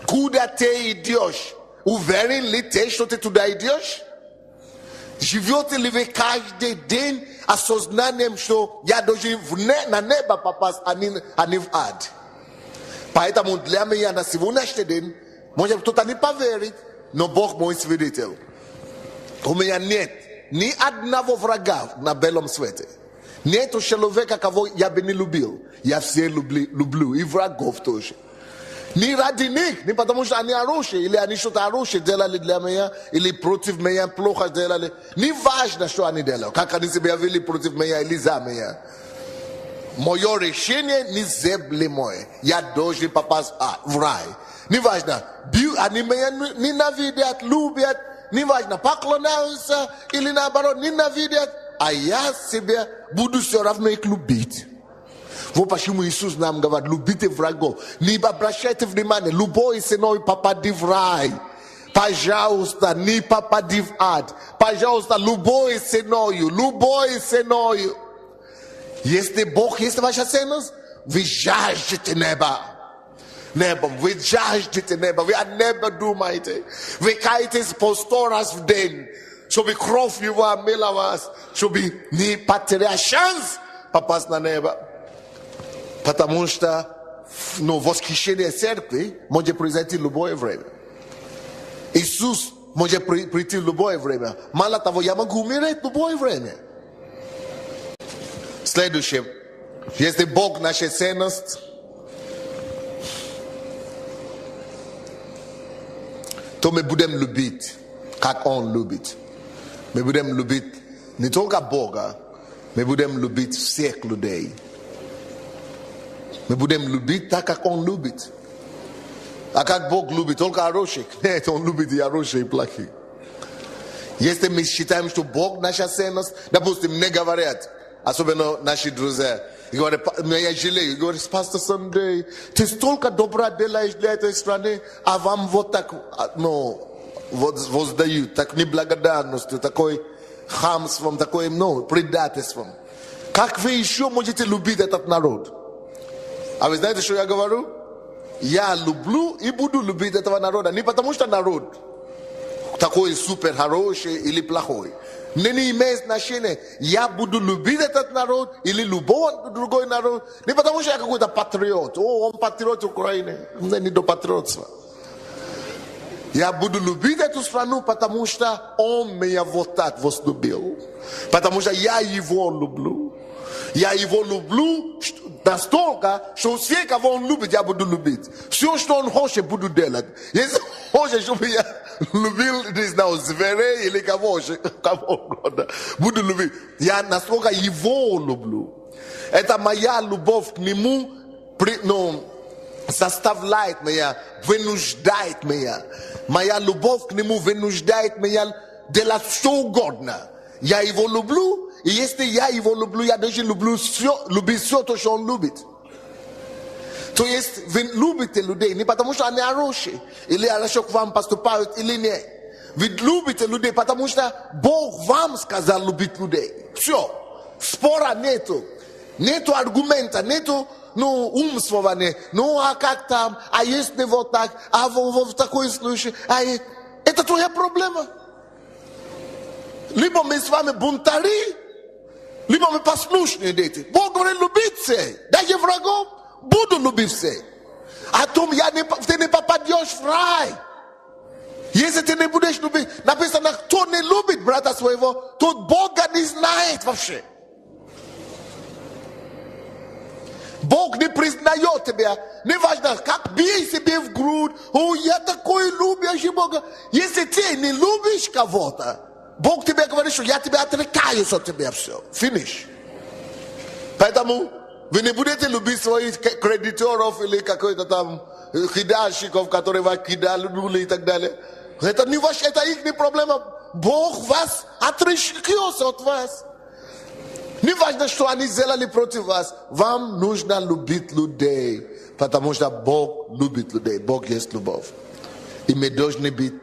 S2: Куда ты идешь? Уверен ли ты, что ты туда идешь? Живете ли вы каждый день осознанием, что я должен на небо попасть, а не в ад? Поэтому для меня на сегодняшний день, может кто-то не поверит, но Бог мой свидетель. У меня нет ни одного врага на белом свете. Нет человека, кого я бы не любил. Я все люблю, и врагов тоже. Не ради них, не потому что они хорошие, или они что-то хорошее делали для меня, или против меня плохо делали. Не важно, что они делали, как они себя вели против меня или за меня. Мое решение незыблемое. Я должен попасть в рай. Неважно, они меня ненавидят, любят, неважно, поклоняются или наоборот ненавидят, а я себя буду все равно их любить. Вот почему Иисус нам говорит, любите врагов. Не обращайте внимания, любой ценой попади в рай. Пожалуйста, не попади в ад. Пожалуйста, любой ценою. Если Бог есть ваша ценность, вы жаждете неба. Небом, вы жаждете неба. Вы о небе думаете. Вы каетесь по 100 раз в день, чтобы кровь его омыла вас, чтобы не потерять шанс попасть на небо. Потому что восхищение церкви может произойти в любое время. Иисус может прийти в любое время. Мало того, я могу умереть в любое время. Следующее. Если Бог наша ценность, то мы будем любить, как Он любит. Мы будем любить не только Бога, мы будем любить всех людей. Мы будем любить так, как Он любит. А как Бог любит? Только хороших. Нет, Он любит и хорошие, и плохие. Если мы считаем, что Бог наша ценность, допустим, мне говорят, особенно наши друзья, и говорят, я жалею, говорят, пастор Сандей, ты столько добра делаешь для этой страны, а вам вот так, воздают, так неблагодарностью, такой хамством, такой, предательством. Как вы еще можете любить этот народ? А вы знаете, что я говорю? Я люблю и буду любить этого народа. Не потому что народ такой супер хороший или плохой. Мне не имеет значения. Я буду любить этот народ или любой другой народ. Не потому что я какой-то патриот. Он патриот Украины. Мне не до патриотства. Я буду любить эту страну, потому что он меня вот так возлюбил. Потому что я его люблю. Я его люблю настолько, что все, кого он любит, я буду любить. Все, что он хочет, буду делать. Если хочет, чтобы я любил, не знаю, зверей или кого угодно, буду любить. Я настолько его люблю. Это моя любовь к нему, заставляет меня, вынуждает меня. Моя любовь к нему вынуждает меня делать что угодно. Я его люблю, и если я его люблю, я должен любить все то, что он любит. То есть вы любите людей не потому, что они хорошие, или хорошо к вам поступают, или нет. Вы любите людей, потому что Бог вам сказал любить людей. Все. Спора нету. Нету аргумента, нету умствования. А как там, а если вот так, а в такой случай. Это твоя проблема. Либо мы с вами бунтари, либо мы послушные дети. Бог говорит, любить всех. Даже врагов буду любить всех. А том ты не попадешь в рай. Если ты не будешь любить, написано, кто не любит брата своего, тот Бога не знает вообще. Бог не признает тебя. Неважно, как бей себе в грудь. Я такой любящий Бога. Если ты не любишь кого-то, Бог тебе говорит, что я тебя отрекаюсь от тебя, все. Финиш. Поэтому вы не будете любить своих кредиторов или какой-то там кидальщиков, которые вас кидали и так далее. Это не ваша, это их не проблема. Бог вас отрекется от вас. Не важно, что они сделали против вас. Вам нужно любить людей, потому что Бог любит людей. Бог есть любовь. И мы должны быть,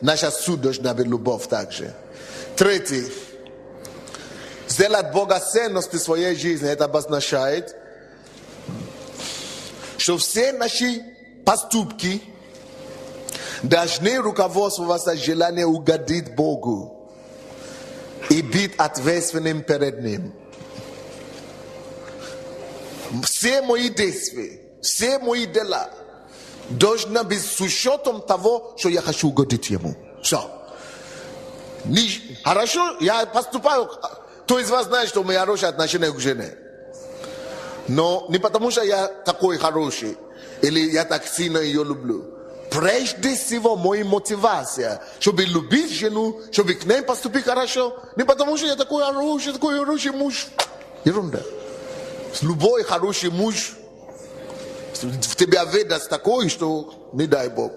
S2: наша суть должна быть любовь также. Третий. Сделать Бога ценностью своей жизни. Это обозначает, что все наши поступки должны руководствоваться желанием угодить Богу и быть ответственным перед Ним. Все мои действия, все мои дела должны быть с учетом того, что я хочу угодить Ему. Все. Хорошо, я поступаю. Кто из вас знает, что у меня хорошее отношение к жене? Но не потому, что я такой хороший, или я так сильно ее люблю. Прежде всего, моя мотивация, чтобы любить жену, чтобы к ней поступить хорошо, не потому, что я такой хороший муж. Ерунда. Любой хороший муж в тебя видит такой, что не дай Бог.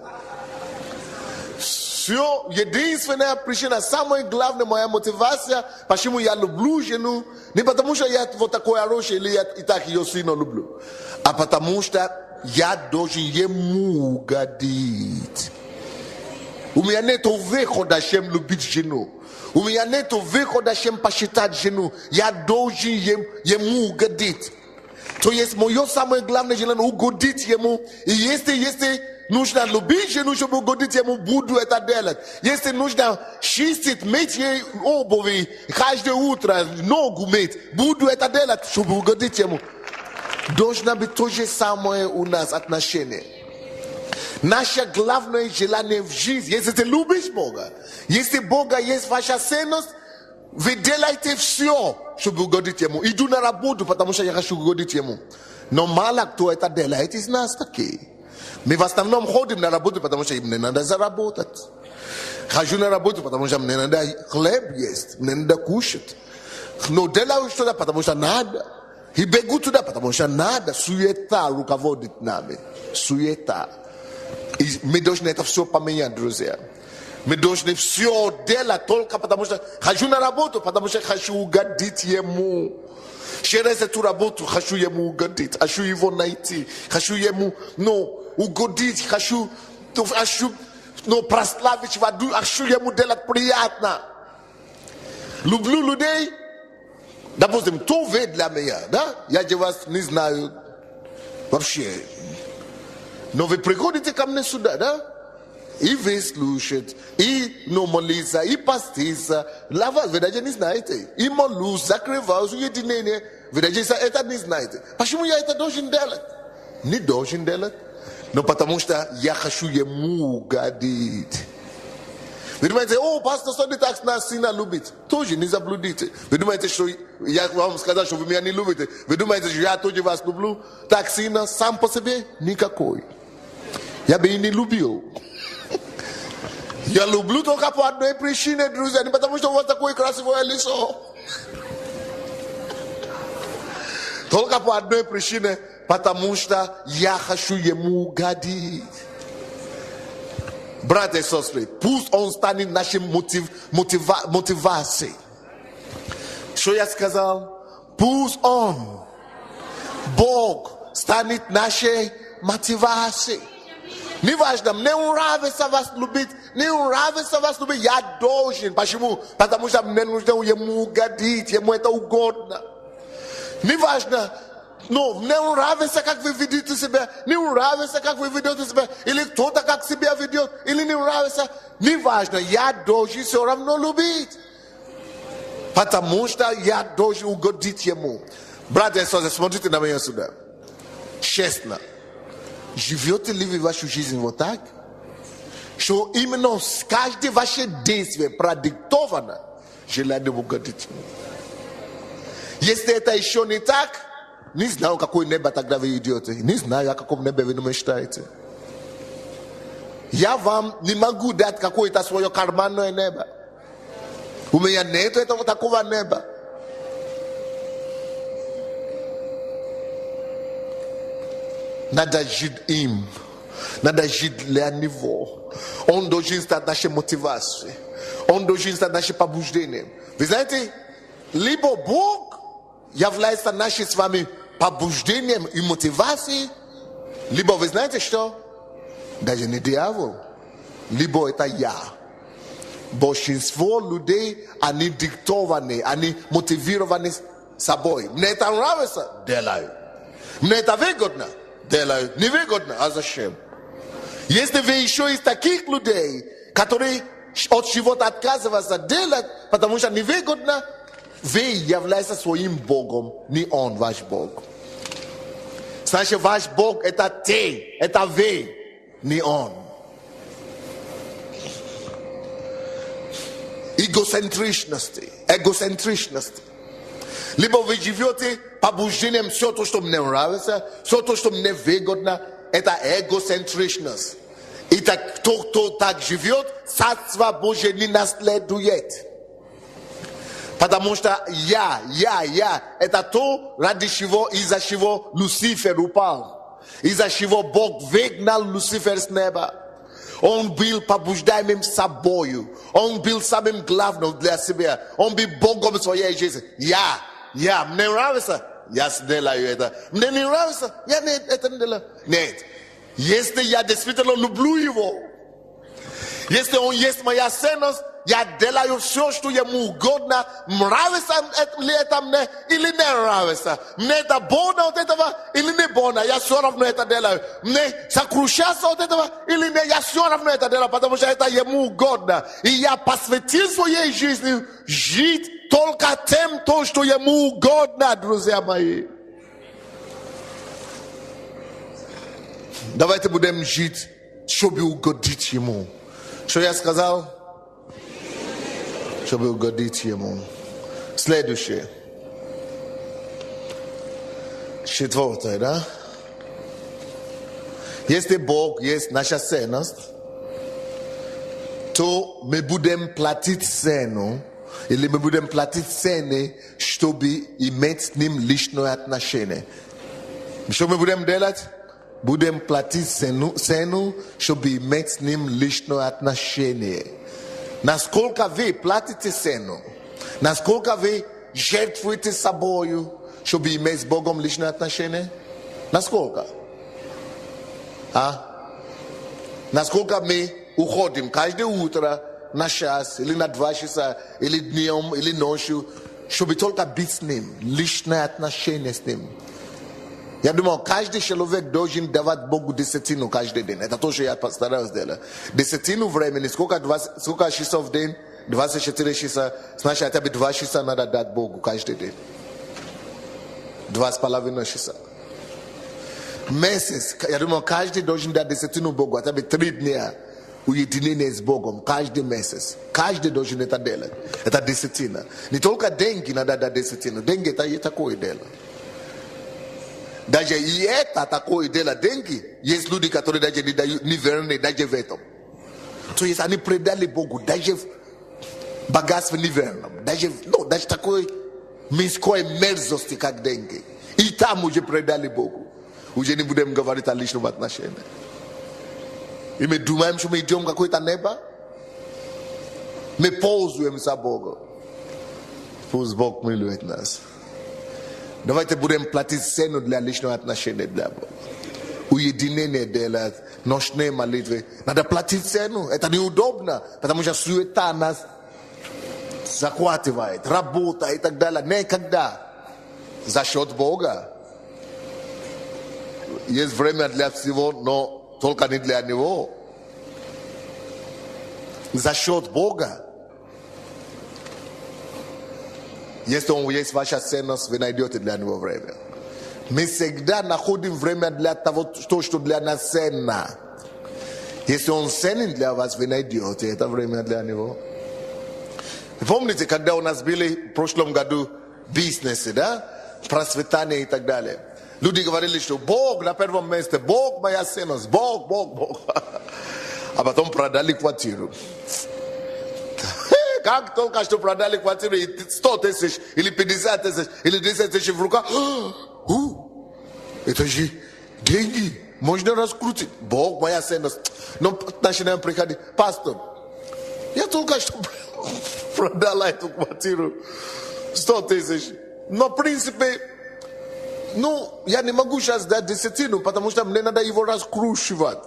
S2: Все, единственная причина, самая главная моя мотивация, почему я люблю жену, не потому что я вот такой хороший, или я и так ее сильно люблю, а потому что я должен ему угодить. У меня нет выхода, чем любить жену. У меня нет выхода, чем посчитать жену. Я должен ему угодить. То есть мое самое главное желание угодить ему. И если нужно любить жену, чтобы угодить ему, буду это делать. Если нужно чистить, мыть ей обуви каждое утро, ногу мыть, буду это делать, чтобы угодить ему. Должно быть то же самое у нас отношение. Наше главное желание в жизни, если ты любишь Бога, если Бога есть ваша ценность, вы делаете все, чтобы угодить Ему. Иду на работу, потому что я хочу угодить Ему. Но мало кто это делает из нас такие. Мы в основном ходим на работу, потому что мне надо заработать. Хожу на работу, потому что мне надо хлеб есть, мне надо кушать. Но делаю что-то, потому что надо. И бегут туда, потому что надо, суета руководит нами. Суета. И мы должны это все поменять, друзья. Мы должны все делать только потому что хочу на работу, потому что хочу угодить ему. Через эту работу хочу ему угодить, хочу его найти, хочу ему угодить, хочу прославить воду, хочу ему делать приятно. Люблю людей, допустим, то вы для меня, да? Я же вас не знаю вообще. Но вы приходите ко мне сюда, да? И вы слушаете, и молиться, и поститься. Для вас вы даже не знаете. И молюсь, закрываюсь, уединение. Вы даже это не знаете. Почему я это должен делать? Не должен делать. Но потому что я хочу ему угодить. Вы думаете, пастор, что так нас сильно любит? Тоже не заблудите. Вы думаете, что я вам сказал, что вы меня не любите? Вы думаете, что я тоже вас люблю? Так сильно сам по себе? Никакой. Я бы и не любил. Я люблю только по одной причине, друзья, не потому что у вас такое красивое лицо. Только по одной причине, потому что я хочу ему угодить. Братья и сестры, пусть он станет нашей мотивацией. Что я сказал? Пусть он, Бог, станет нашей мотивацией. Не важно, мне нравится вас любить, не нравится вас любить, я должен. Почему? Потому что мне нужно ему угодить, ему это угодно. Не важно, мне нравится, как вы ведете себя, не нравится, как вы ведете себя, или кто-то как себя ведет, или не нравится. Не важно, я должен все равно любить. Потому что я должен угодить ему. Братья и сестры, смотрите на меня сюда. Честно. Живете ли вы вашу жизнь вот так? Что именно каждое ваше действие продиктовано желанием угодить. Если это еще не так, не знаю, какое небо тогда вы идете. Не знаю, о каком небе вы мечтаете. Я вам не могу дать какое-то свое карманное небо. У меня нет этого такого неба. Надо жить им. Надо жить для него. Он должен стать нашей мотивацией. Он должен стать нашим побуждением. Вы знаете, либо Бог является нашим с вами побуждением и мотивацией, либо вы знаете что? Даже не дьявол. Либо это я. Большинство людей, они диктованы, они мотивированы собой. Мне это нравится? Делаю. Мне это выгодно? Делаю. Невыгодно? А зачем? Если вы еще из таких людей, которые от чего-то отказываются делать, потому что невыгодно, вы являетесь своим Богом, не Он ваш Бог. Значит, ваш Бог это ты, это вы, не Он. Эгоцентричности. Либо вы живете побуждением все то, что мне нравится, все то, что мне выгодно, это эгоцентричность. И так, кто так живет, Царство Божие не наследует. Потому что я, это то, ради чего, из-за чего Люцифер упал. Из-за чего Бог выгнал Люцифер с неба. Он был побуждаемым собою. Он был самым главным для себя. Он был Богом своей жизни. Мне нравится, я сделаю это. Мне не нравится, я это не делаю. Нет. Если я действительно люблю его, если он есть моя ценность, я делаю все, что ему угодно. Нравится ли это мне или не нравится? Мне это больно от этого или не больно? Я все равно это делаю. Мне сокрушаться от этого или не? Я все равно это делаю, потому что это ему угодно. И я посвятил своей жизни жить только тем, то, что ему угодно, друзья мои. Давайте будем жить, чтобы угодить ему. Что я сказал? Чтобы угодить ему. Следующее. 4, да? Если Бог есть наша ценность, то мы будем платить цену Или мы будем платить цены, чтобы иметь с ним личное отношение. Что мы будем делать? Будем платить цену, чтобы иметь с ним личное отношение. Насколько вы платите цену, насколько вы жертвуете собою, чтобы иметь с Богом личное отношение? Насколько? Насколько мы уходим каждое утро на час, или на 2 часа, или днем, или ночью, чтобы только быть с ним, личное отношение с ним. Я думаю, каждый человек должен давать Богу десятину каждый день. Это тоже я постараюсь сделать. Десятину времени, сколько часов в день? 24 часа. Значит, хотя бы 2 часа надо дать Богу каждый день. 2,5 часа. Месяц, я думаю, каждый должен дать десятину Богу, хотя бы 3 дня уединения с Богом, каждый месяц. Каждый должен это делать. Это десятина. Не только деньги надо дать десятину. Деньги это такое дело. Даже и это такое дело деньги. Есть люди, которые даже не дают, не верны, даже в этом. То есть они предали Богу, даже богатство не верно. Даже такой мирской мерзости, как деньги. И там уже предали Богу. Уже не будем говорить о личном отношении. И мы думаем, что мы идем в какое-то небо. Мы пользуемся Богом. Пусть Бог милует нас. Давайте будем платить цену для личного отношения для Бога. Уединение делать, ночные молитвы. Надо платить цену. Это неудобно, потому что суета нас захватывает. Работа и так далее. Никогда. За счет Бога. Есть время для всего, но только не для Него. За счет Бога. Если он есть ваша ценность, вы найдете для Него время. Мы всегда находим время для того, что для нас ценно. Если он ценен для вас, вы найдете это время для Него. Помните, когда у нас были в прошлом году бизнесы, да? Процветание и так далее. Люди говорили, что Бог на первом месте, Бог моя ценность, Бог. А потом продали квартиру. Как только что продали квартиру, 100 тысяч, или 50 тысяч, или 10 тысяч в руках, это же деньги, можно раскрутить. Бог моя ценность. Но начинаем приходить, пастор, я только что продала эту квартиру, 100 тысяч. Но в принципе, я не могу сейчас дать десятину, потому что мне надо его раскручивать.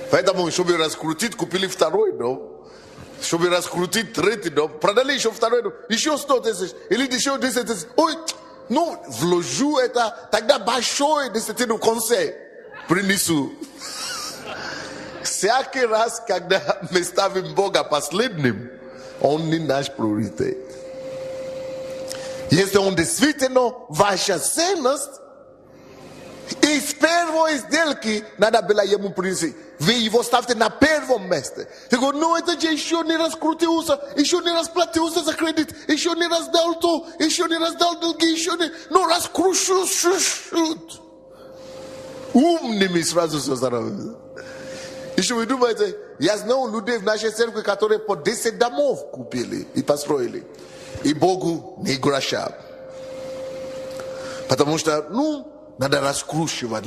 S2: Поэтому, чтобы раскрутить, купили второй дом. Чтобы раскрутить 3-й дом, продали еще 2-й дом, еще 100 тысяч, или еще 10 тысяч. Вложу это, тогда большой десятину в конце принесу. Всякий раз, когда мы ставим Бога последним, он не наш приоритет. Если он действительно ваша ценность, из первой сделки надо было ему принести. Вы его ставьте на первом месте. Ты говоришь, это же еще не раскрутился, еще не расплатился за кредит, еще не раздал то, еще не раздал долги, еще не... раскручу. Умными сразу все становится. Еще вы думаете, я знаю людей в нашей церкви, которые по 10 домов купили и построили. И Богу не гроша. Потому что, надо раскручивать,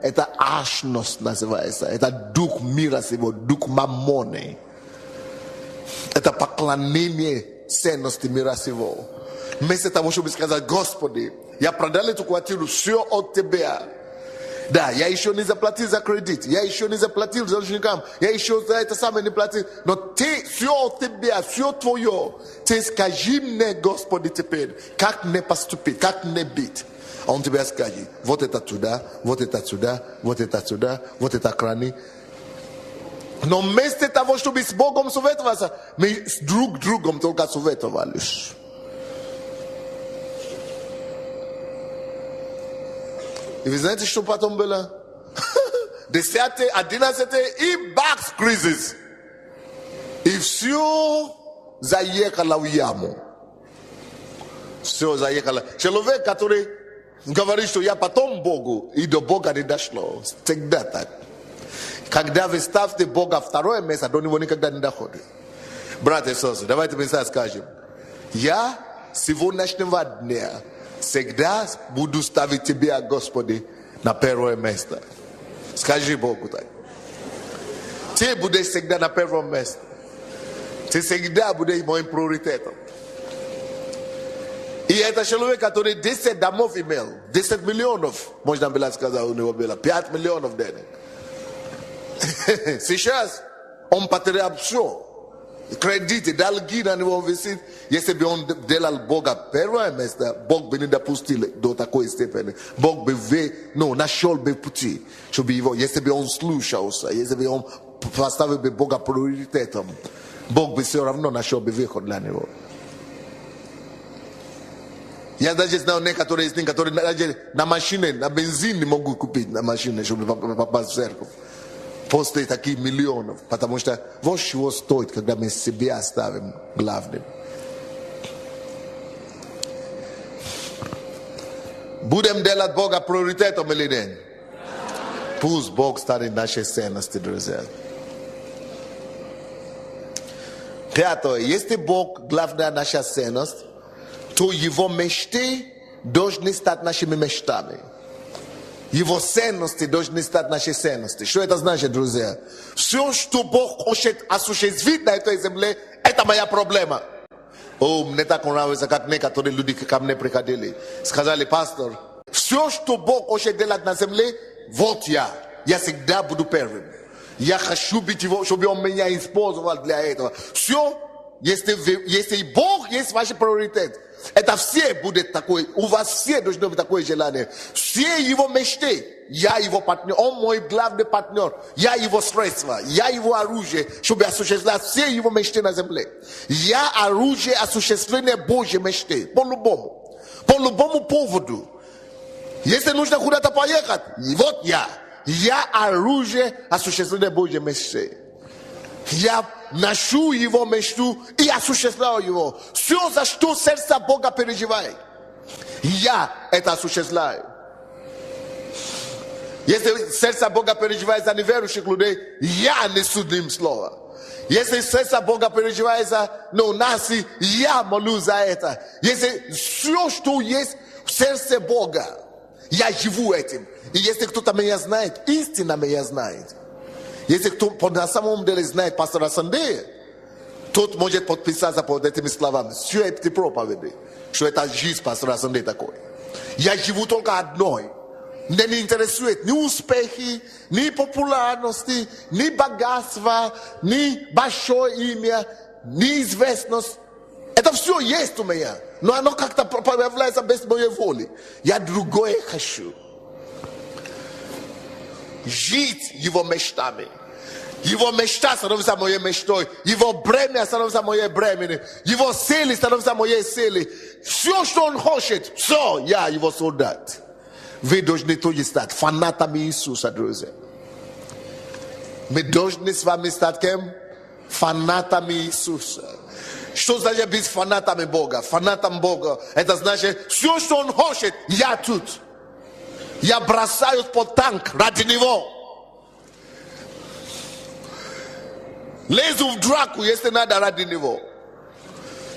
S2: это ашность называется, это дух мира сего, дух мамоны. Это поклонение ценности мира сего. Вместо того, чтобы сказать, Господи, я продал эту квартиру, все от Тебя. Да, я еще не заплатил за кредит, я еще не заплатил за должникам, я еще за это самое не платил. Но Ты, все от Тебя, все Твое. Ты скажи мне, Господи, теперь, как мне поступить, как мне быть. А он тебе скажет, вот это туда, вот это сюда, вот это сюда, вот это крани. Но вместо того, чтобы с Богом советоваться, мы с друг другом только советовались. И вы знаете, что потом было? 10, 11 и бакс-кризис. И все заехало в яму. Все заехало. Человек, который говорит, что я потом Богу, и до Бога не дошло. Всегда так. Когда вы ставите Бога второе место, до него никогда не доходит. Братья и сестры, давайте мы сейчас скажем. Я сегодняшнего дня всегда буду ставить Тебя, Господи, на первое место. Скажи Богу так. Ты будешь всегда на первом месте. Ты всегда будешь моим приоритетом. И это человек, который 10 домов имел, 10 миллионов, можно было сказать, у него было 5 миллионов денег. Сейчас он потерял все. Кредиты, долги на него висит. Если бы он делал Бога первое место, Бог бы не допустил до такой степени. Бог бы нашел бы пути, чтобы его, если бы он слушался, если бы он поставил бы Бога приоритетом, Бог бы все равно нашел бы выход для него. Я даже знаю некоторые из них, которые даже на машине, на бензин не могут купить на машине, чтобы попасть в церковь. После таких миллионов. Потому что вот чего стоит, когда мы себя ставим главным. Будем делать Бога приоритетом или нет? Пусть Бог станет нашей ценностью, друзья. Пятое. Если Бог главная наша ценность, то Его мечты должны стать нашими мечтами. Его ценности должны стать нашей ценностью. Что это значит, друзья? Все, что Бог хочет осуществить на этой земле, это моя проблема. Мне так нравится, как некоторые люди ко мне приходили. Сказали: пастор, все, что Бог хочет делать на земле, вот я всегда буду первым. Я хочу быть его, чтобы он меня использовал для этого. Все, если Бог есть ваш приоритет, это все будет такой, у вас все должно быть такое желание. Все его мечты, я его партнер, он мой главный партнер, я его средство, я его оружие, чтобы осуществлять все его мечты на земле. Я оружие осуществления Божьей мечты, по любому поводу. Если нужно куда-то поехать, вот я оружие осуществления Божьей мечты. Я ношу его мечту и осуществляю его. Все, за что сердце Бога переживает, я это осуществляю. Если сердце Бога переживает за неверующих людей, я несу им слово. Если сердце Бога переживает за нас, я молю за это. Если все, что есть в сердце Бога, я живу этим. И если кто-то меня знает, истинно меня знает. Если кто на самом деле знает пастора Сандея, тот может подписаться под этими словами. Все эти проповеди, что это жизнь пастора Сандея такой. Я живу только одной. Меня не интересует ни успехи, ни популярности, ни богатство, ни большое имя, ни известность. Это все есть у меня. Но оно как-то появляется без моей воли. Я другое хочу. Жить его мечтами. Его мечта становится моей мечтой. Его бремя становится моей бременем. Его силы становятся моей силой. Все, что он хочет, все, я его солдат. Вы должны тоже стать фанатами Иисуса, друзья. Мы должны с вами стать кем? Фанатами Иисуса. Что значит быть фанатами Бога? Фанатом Бога, это значит, все, что он хочет, я тут. Я бросаю под танк ради него. Лезу в драку, если надо, ради него.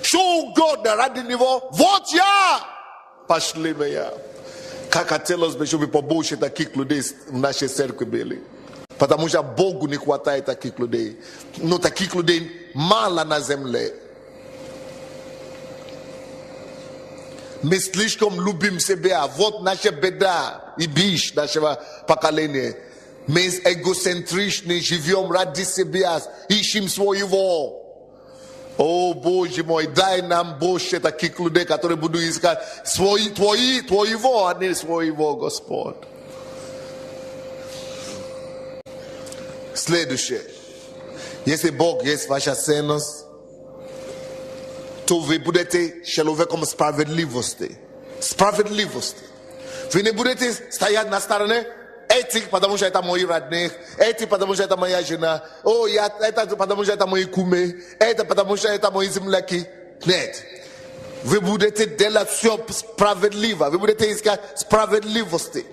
S2: Что угодно ради него. Вот я. Пошли меня. Как хотелось бы, чтобы побольше таких людей в нашей церкви были. Потому что Богу не хватает таких людей. Но таких людей мало на земле. Мы слишком любим себя. Вот наша беда и бич нашего поколения. Мы эгоцентричны, живем ради себя, ищем своего. О, Боже мой, дай нам больше таких людей, которые будут искать твоего, а не своего, Господь. Следующее. Если Бог есть ваша ценность, то вы будете человеком справедливости. Справедливости. Вы не будете стоять на стороне. Эти, потому что это мои родные. Эти, потому что это моя жена. Это потому что это мои кумы. Это потому что это мои земляки. Нет. Вы будете делать все справедливо. Вы будете искать справедливости.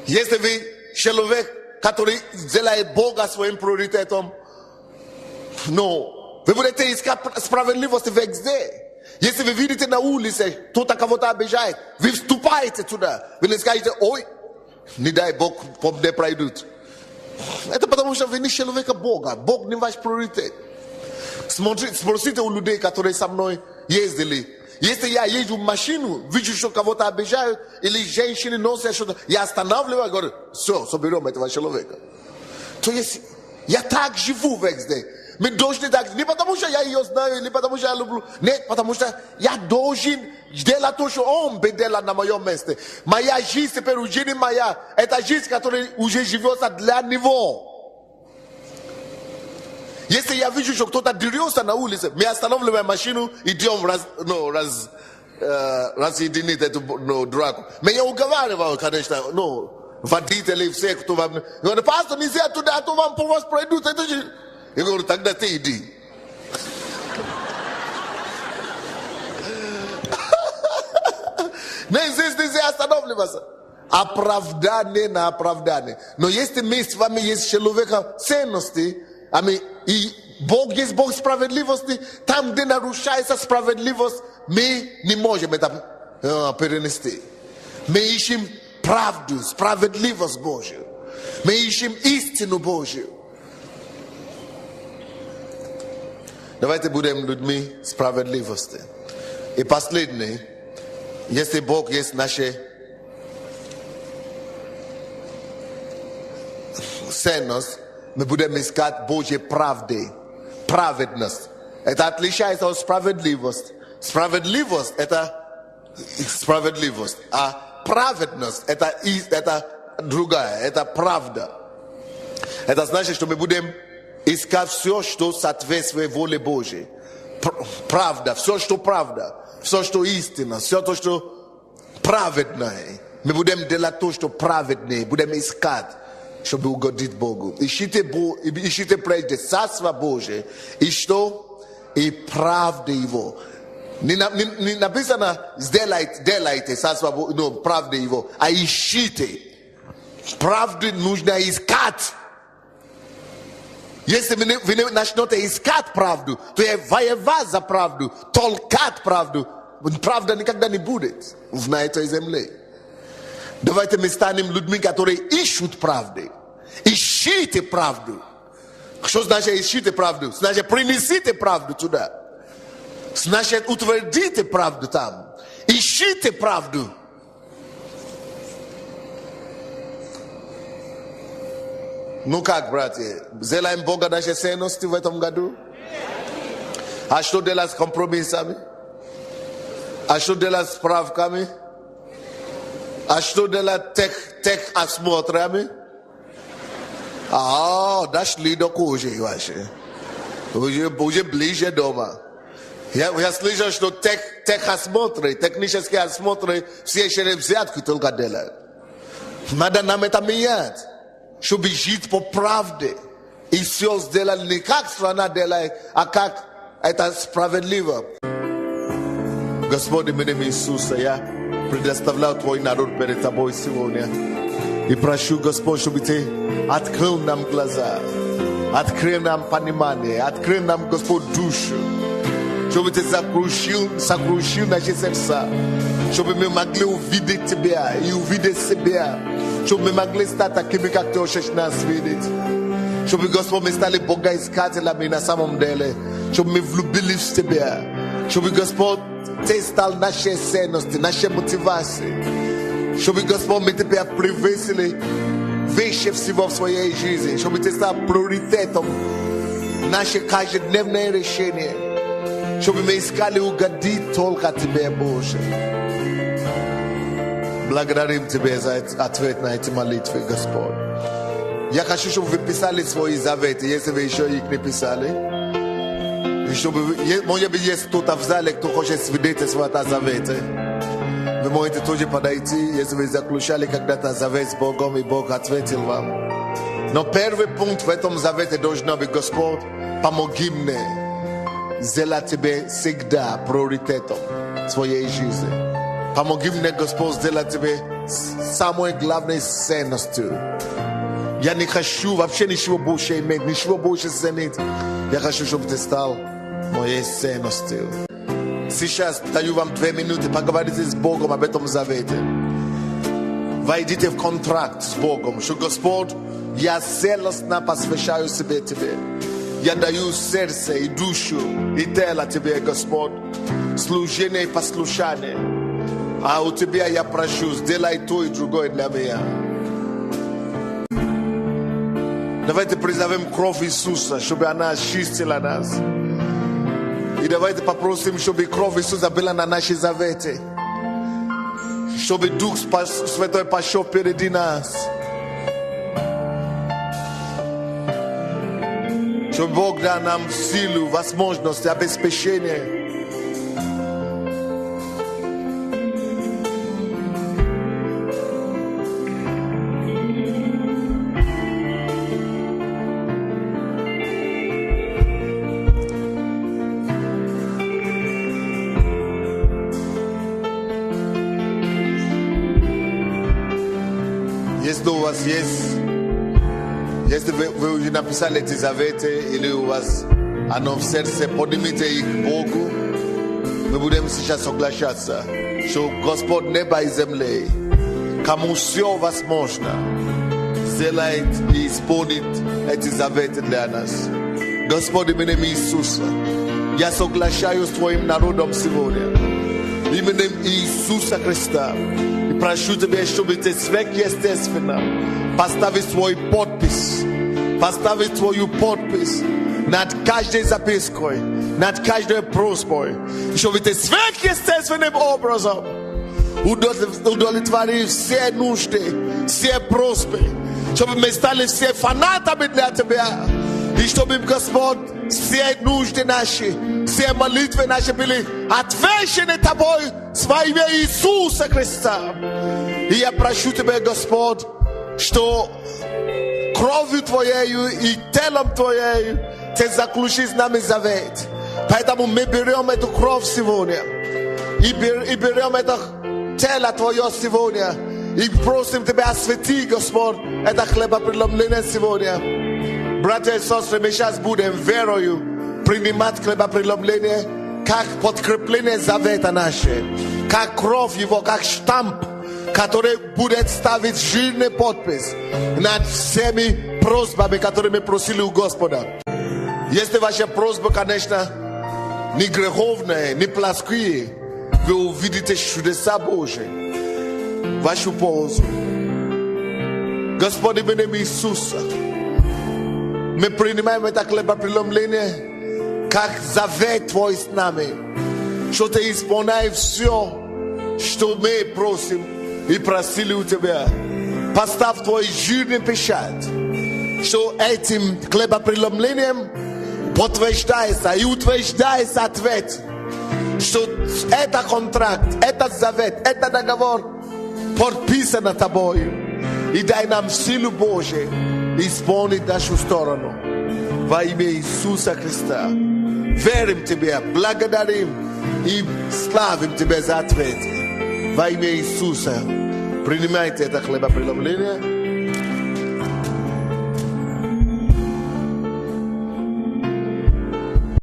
S2: Если вы человек, который делает Бога своим приоритетом, Ви будете искать справедливости везде. Если вы видите на улице, кто-то кого-то обижает, вы вступаете туда. Вы не скажете, ой, не дай Бог, по мне пройдут. Это потому что вы не человека Бога. Бог не ваш приоритет. Спросите у людей, которые со мной ездили. Если я езжу в машину, вижу, что кого-то обижают, или женщины носят что-то, я останавливаю и говорю, все, соберем этого человека. То есть я так живу везде. Мы должны так, не потому что я ее знаю, не потому что я люблю, нет, потому что я должен делать то, что он бы делал на моем месте. Моя жизнь теперь уже не моя, это жизнь, которая уже живется для него. Если я вижу, что кто-то дерется на улице, мы останавливаем машину, идем разъединить эту драку. Но я уговариваю, конечно, водителей, всех, кто вам... Говорю, пастор, нельзя туда, а то вам по вас пройдут. Это же... Я говорю, тогда ты иди. Но здесь нельзя останавливаться. Оправдание на оправдание. Но если мы с вами есть человека ценности, и Бог есть Бог справедливости, там, где нарушается справедливость, мы не можем это перенести. Мы ищем правду, справедливость Божью. Мы ищем истину Божью. Давайте будем людьми справедливости. И последний, если Бог есть наша ценность, мы будем искать Божьей правды, праведность. Это отличается от справедливости. Справедливость – это справедливость, а праведность – это другая, это правда. Это значит, что мы будем искать все, что соответствует воле Божьей. Правда, все, что правда, все, что истина, все то, что праведное. Мы будем делать то, что праведное, будем искать, чтобы угодить Богу. Ищите прежде Царство Божие, и что? И правда Его. Не написано делайте Царство Божие, но правда Его, а ищите. Правду нужно искать. Если вы не начнете искать правду, то воевать за правду, толкать правду, правда никогда не будет на этой земле. Давайте мы станем людьми, которые ищут правды. Ищите правду. Что значит ищите правду? Значит принесите правду туда. Значит утвердите правду там. Ищите правду. Ну как, братья, сделаем Бога нашей ценности в этом году? А что делать с компромиссами? А что делать с справками? А что делать техосмотрами? Дошли до кожи ваши. Уже ближе дома. Я слышал, что техосмотры, технические осмотры, все через взятки только делают. Надо нам это менять, чтобы жить по правде. И все сделать не как страна делает, а как это справедливо. Господи, именем Иисуса, я предоставляю Твой народ перед Тобой сегодня. И прошу, Господь, чтобы Ты открыл нам глаза, открыл нам понимание, открыл нам, Господь, душу, чтобы Ты сокрушил наши сердца, чтобы мы могли увидеть Тебя и увидеть себя, чтобы мы могли стать такими, как Ты хочешь нас видеть, чтобы, Господь, мы стали богоискателями на самом деле, чтобы мы влюбились в Тебя, чтобы, Господь, Ты стал нашей ценностью, нашей мотивацией, чтобы, Господь, мы Тебя превысили выше всего в своей жизни, чтобы Ты стал приоритетом наше каждодневное решение, чтобы мы искали угодить только Тебе, Боже. Благодарим Тебя за ответ на эти молитвы, Господь. Я хочу, чтобы вы писали свои заветы, если вы еще их не писали. И чтобы, может быть, есть кто-то в зале, кто хочет свидетельствовать о завете. Вы можете тоже подойти, если вы заключали когда-то завет с Богом, и Бог ответил вам. Но первый пункт в этом завете должен быть: Господь, помоги мне сделать Тебе всегда приоритетом своей жизни. Помоги мне, Господь, сделать Тебе самой главной ценностью. Я не хочу вообще ничего больше иметь, ничего больше ценить. Я хочу, чтобы Ты стал Моей ценностью. Сейчас даю вам 2 минуты, поговорите с Богом об этом завете. Войдите в контракт с Богом, что Господь, я целостно посвящаю себе Тебе. Я даю сердце и душу и тело Тебе, Господь. Служение и послушание. А у Тебя я прошу, сделай то и другое для меня. Давайте призовем кровь Иисуса, чтобы она очистила нас. И давайте попросим, чтобы кровь Иисуса была на нашей завете. Чтобы Дух Святой пошел впереди нас. Чтобы Бог дал нам силу, возможность, обеспечение. Если у вас есть, если вы уже написали эти заветы, или у вас оно в сердце, поднимите их к Богу. Мы будем сейчас соглашаться, что Господь неба и земли, кому все возможно, сделает и исполнит эти заветы для нас. Господь, именем Иисуса, я соглашаюсь с Твоим народом сегодня. Именем Иисуса Христа. И прошу Тебя, чтобы Ты сверхъестественно поставить свой подпись, поставить твою подпись над каждой запиской, над каждой просьбой, чтобы Ты сверхъестественным образом удовлетворил все нужды, все просьбы, чтобы мы стали все фанатами для Тебя, и чтобы, Господь, все нужды наши, все молитвы наши были отвечены Тобой во имя Иисуса Христа. И я прошу Тебя, Господь, что кровью Твоею и телом Твоею Ты заключишь с нами завет. Поэтому мы берем эту кровь сегодня и берем это тело Твое сегодня и просим Тебя, освети, Господь, это хлебопреломление сегодня. Братья и сестры, мы сейчас будем верою принимать хлебопреломление как подкрепление завета нашего, как кровь Его, как штамп, который будет ставить жирный подпись над всеми просьбами, которые мы просили у Господа. Если ваша просьба, конечно, не греховная, не плоские, вы увидите чудеса Божьи в вашу пользу. Господи, в имя Иисуса, мы принимаем это хлебопреломление как завет Твой с нами, что Ты исполняешь все, что мы просим и просили у Тебя. Поставь Твой жирный печать, что этим хлебопреломлением подтверждается и утверждается ответ, что это контракт, этот завет, этот договор подписан Тобой. И дай нам силу Божию исполнить нашу сторону. Во имя Иисуса Христа. Верим Тебе, благодарим и славим Тебя за ответ. Во имя Иисуса принимайте это хлебопреломление.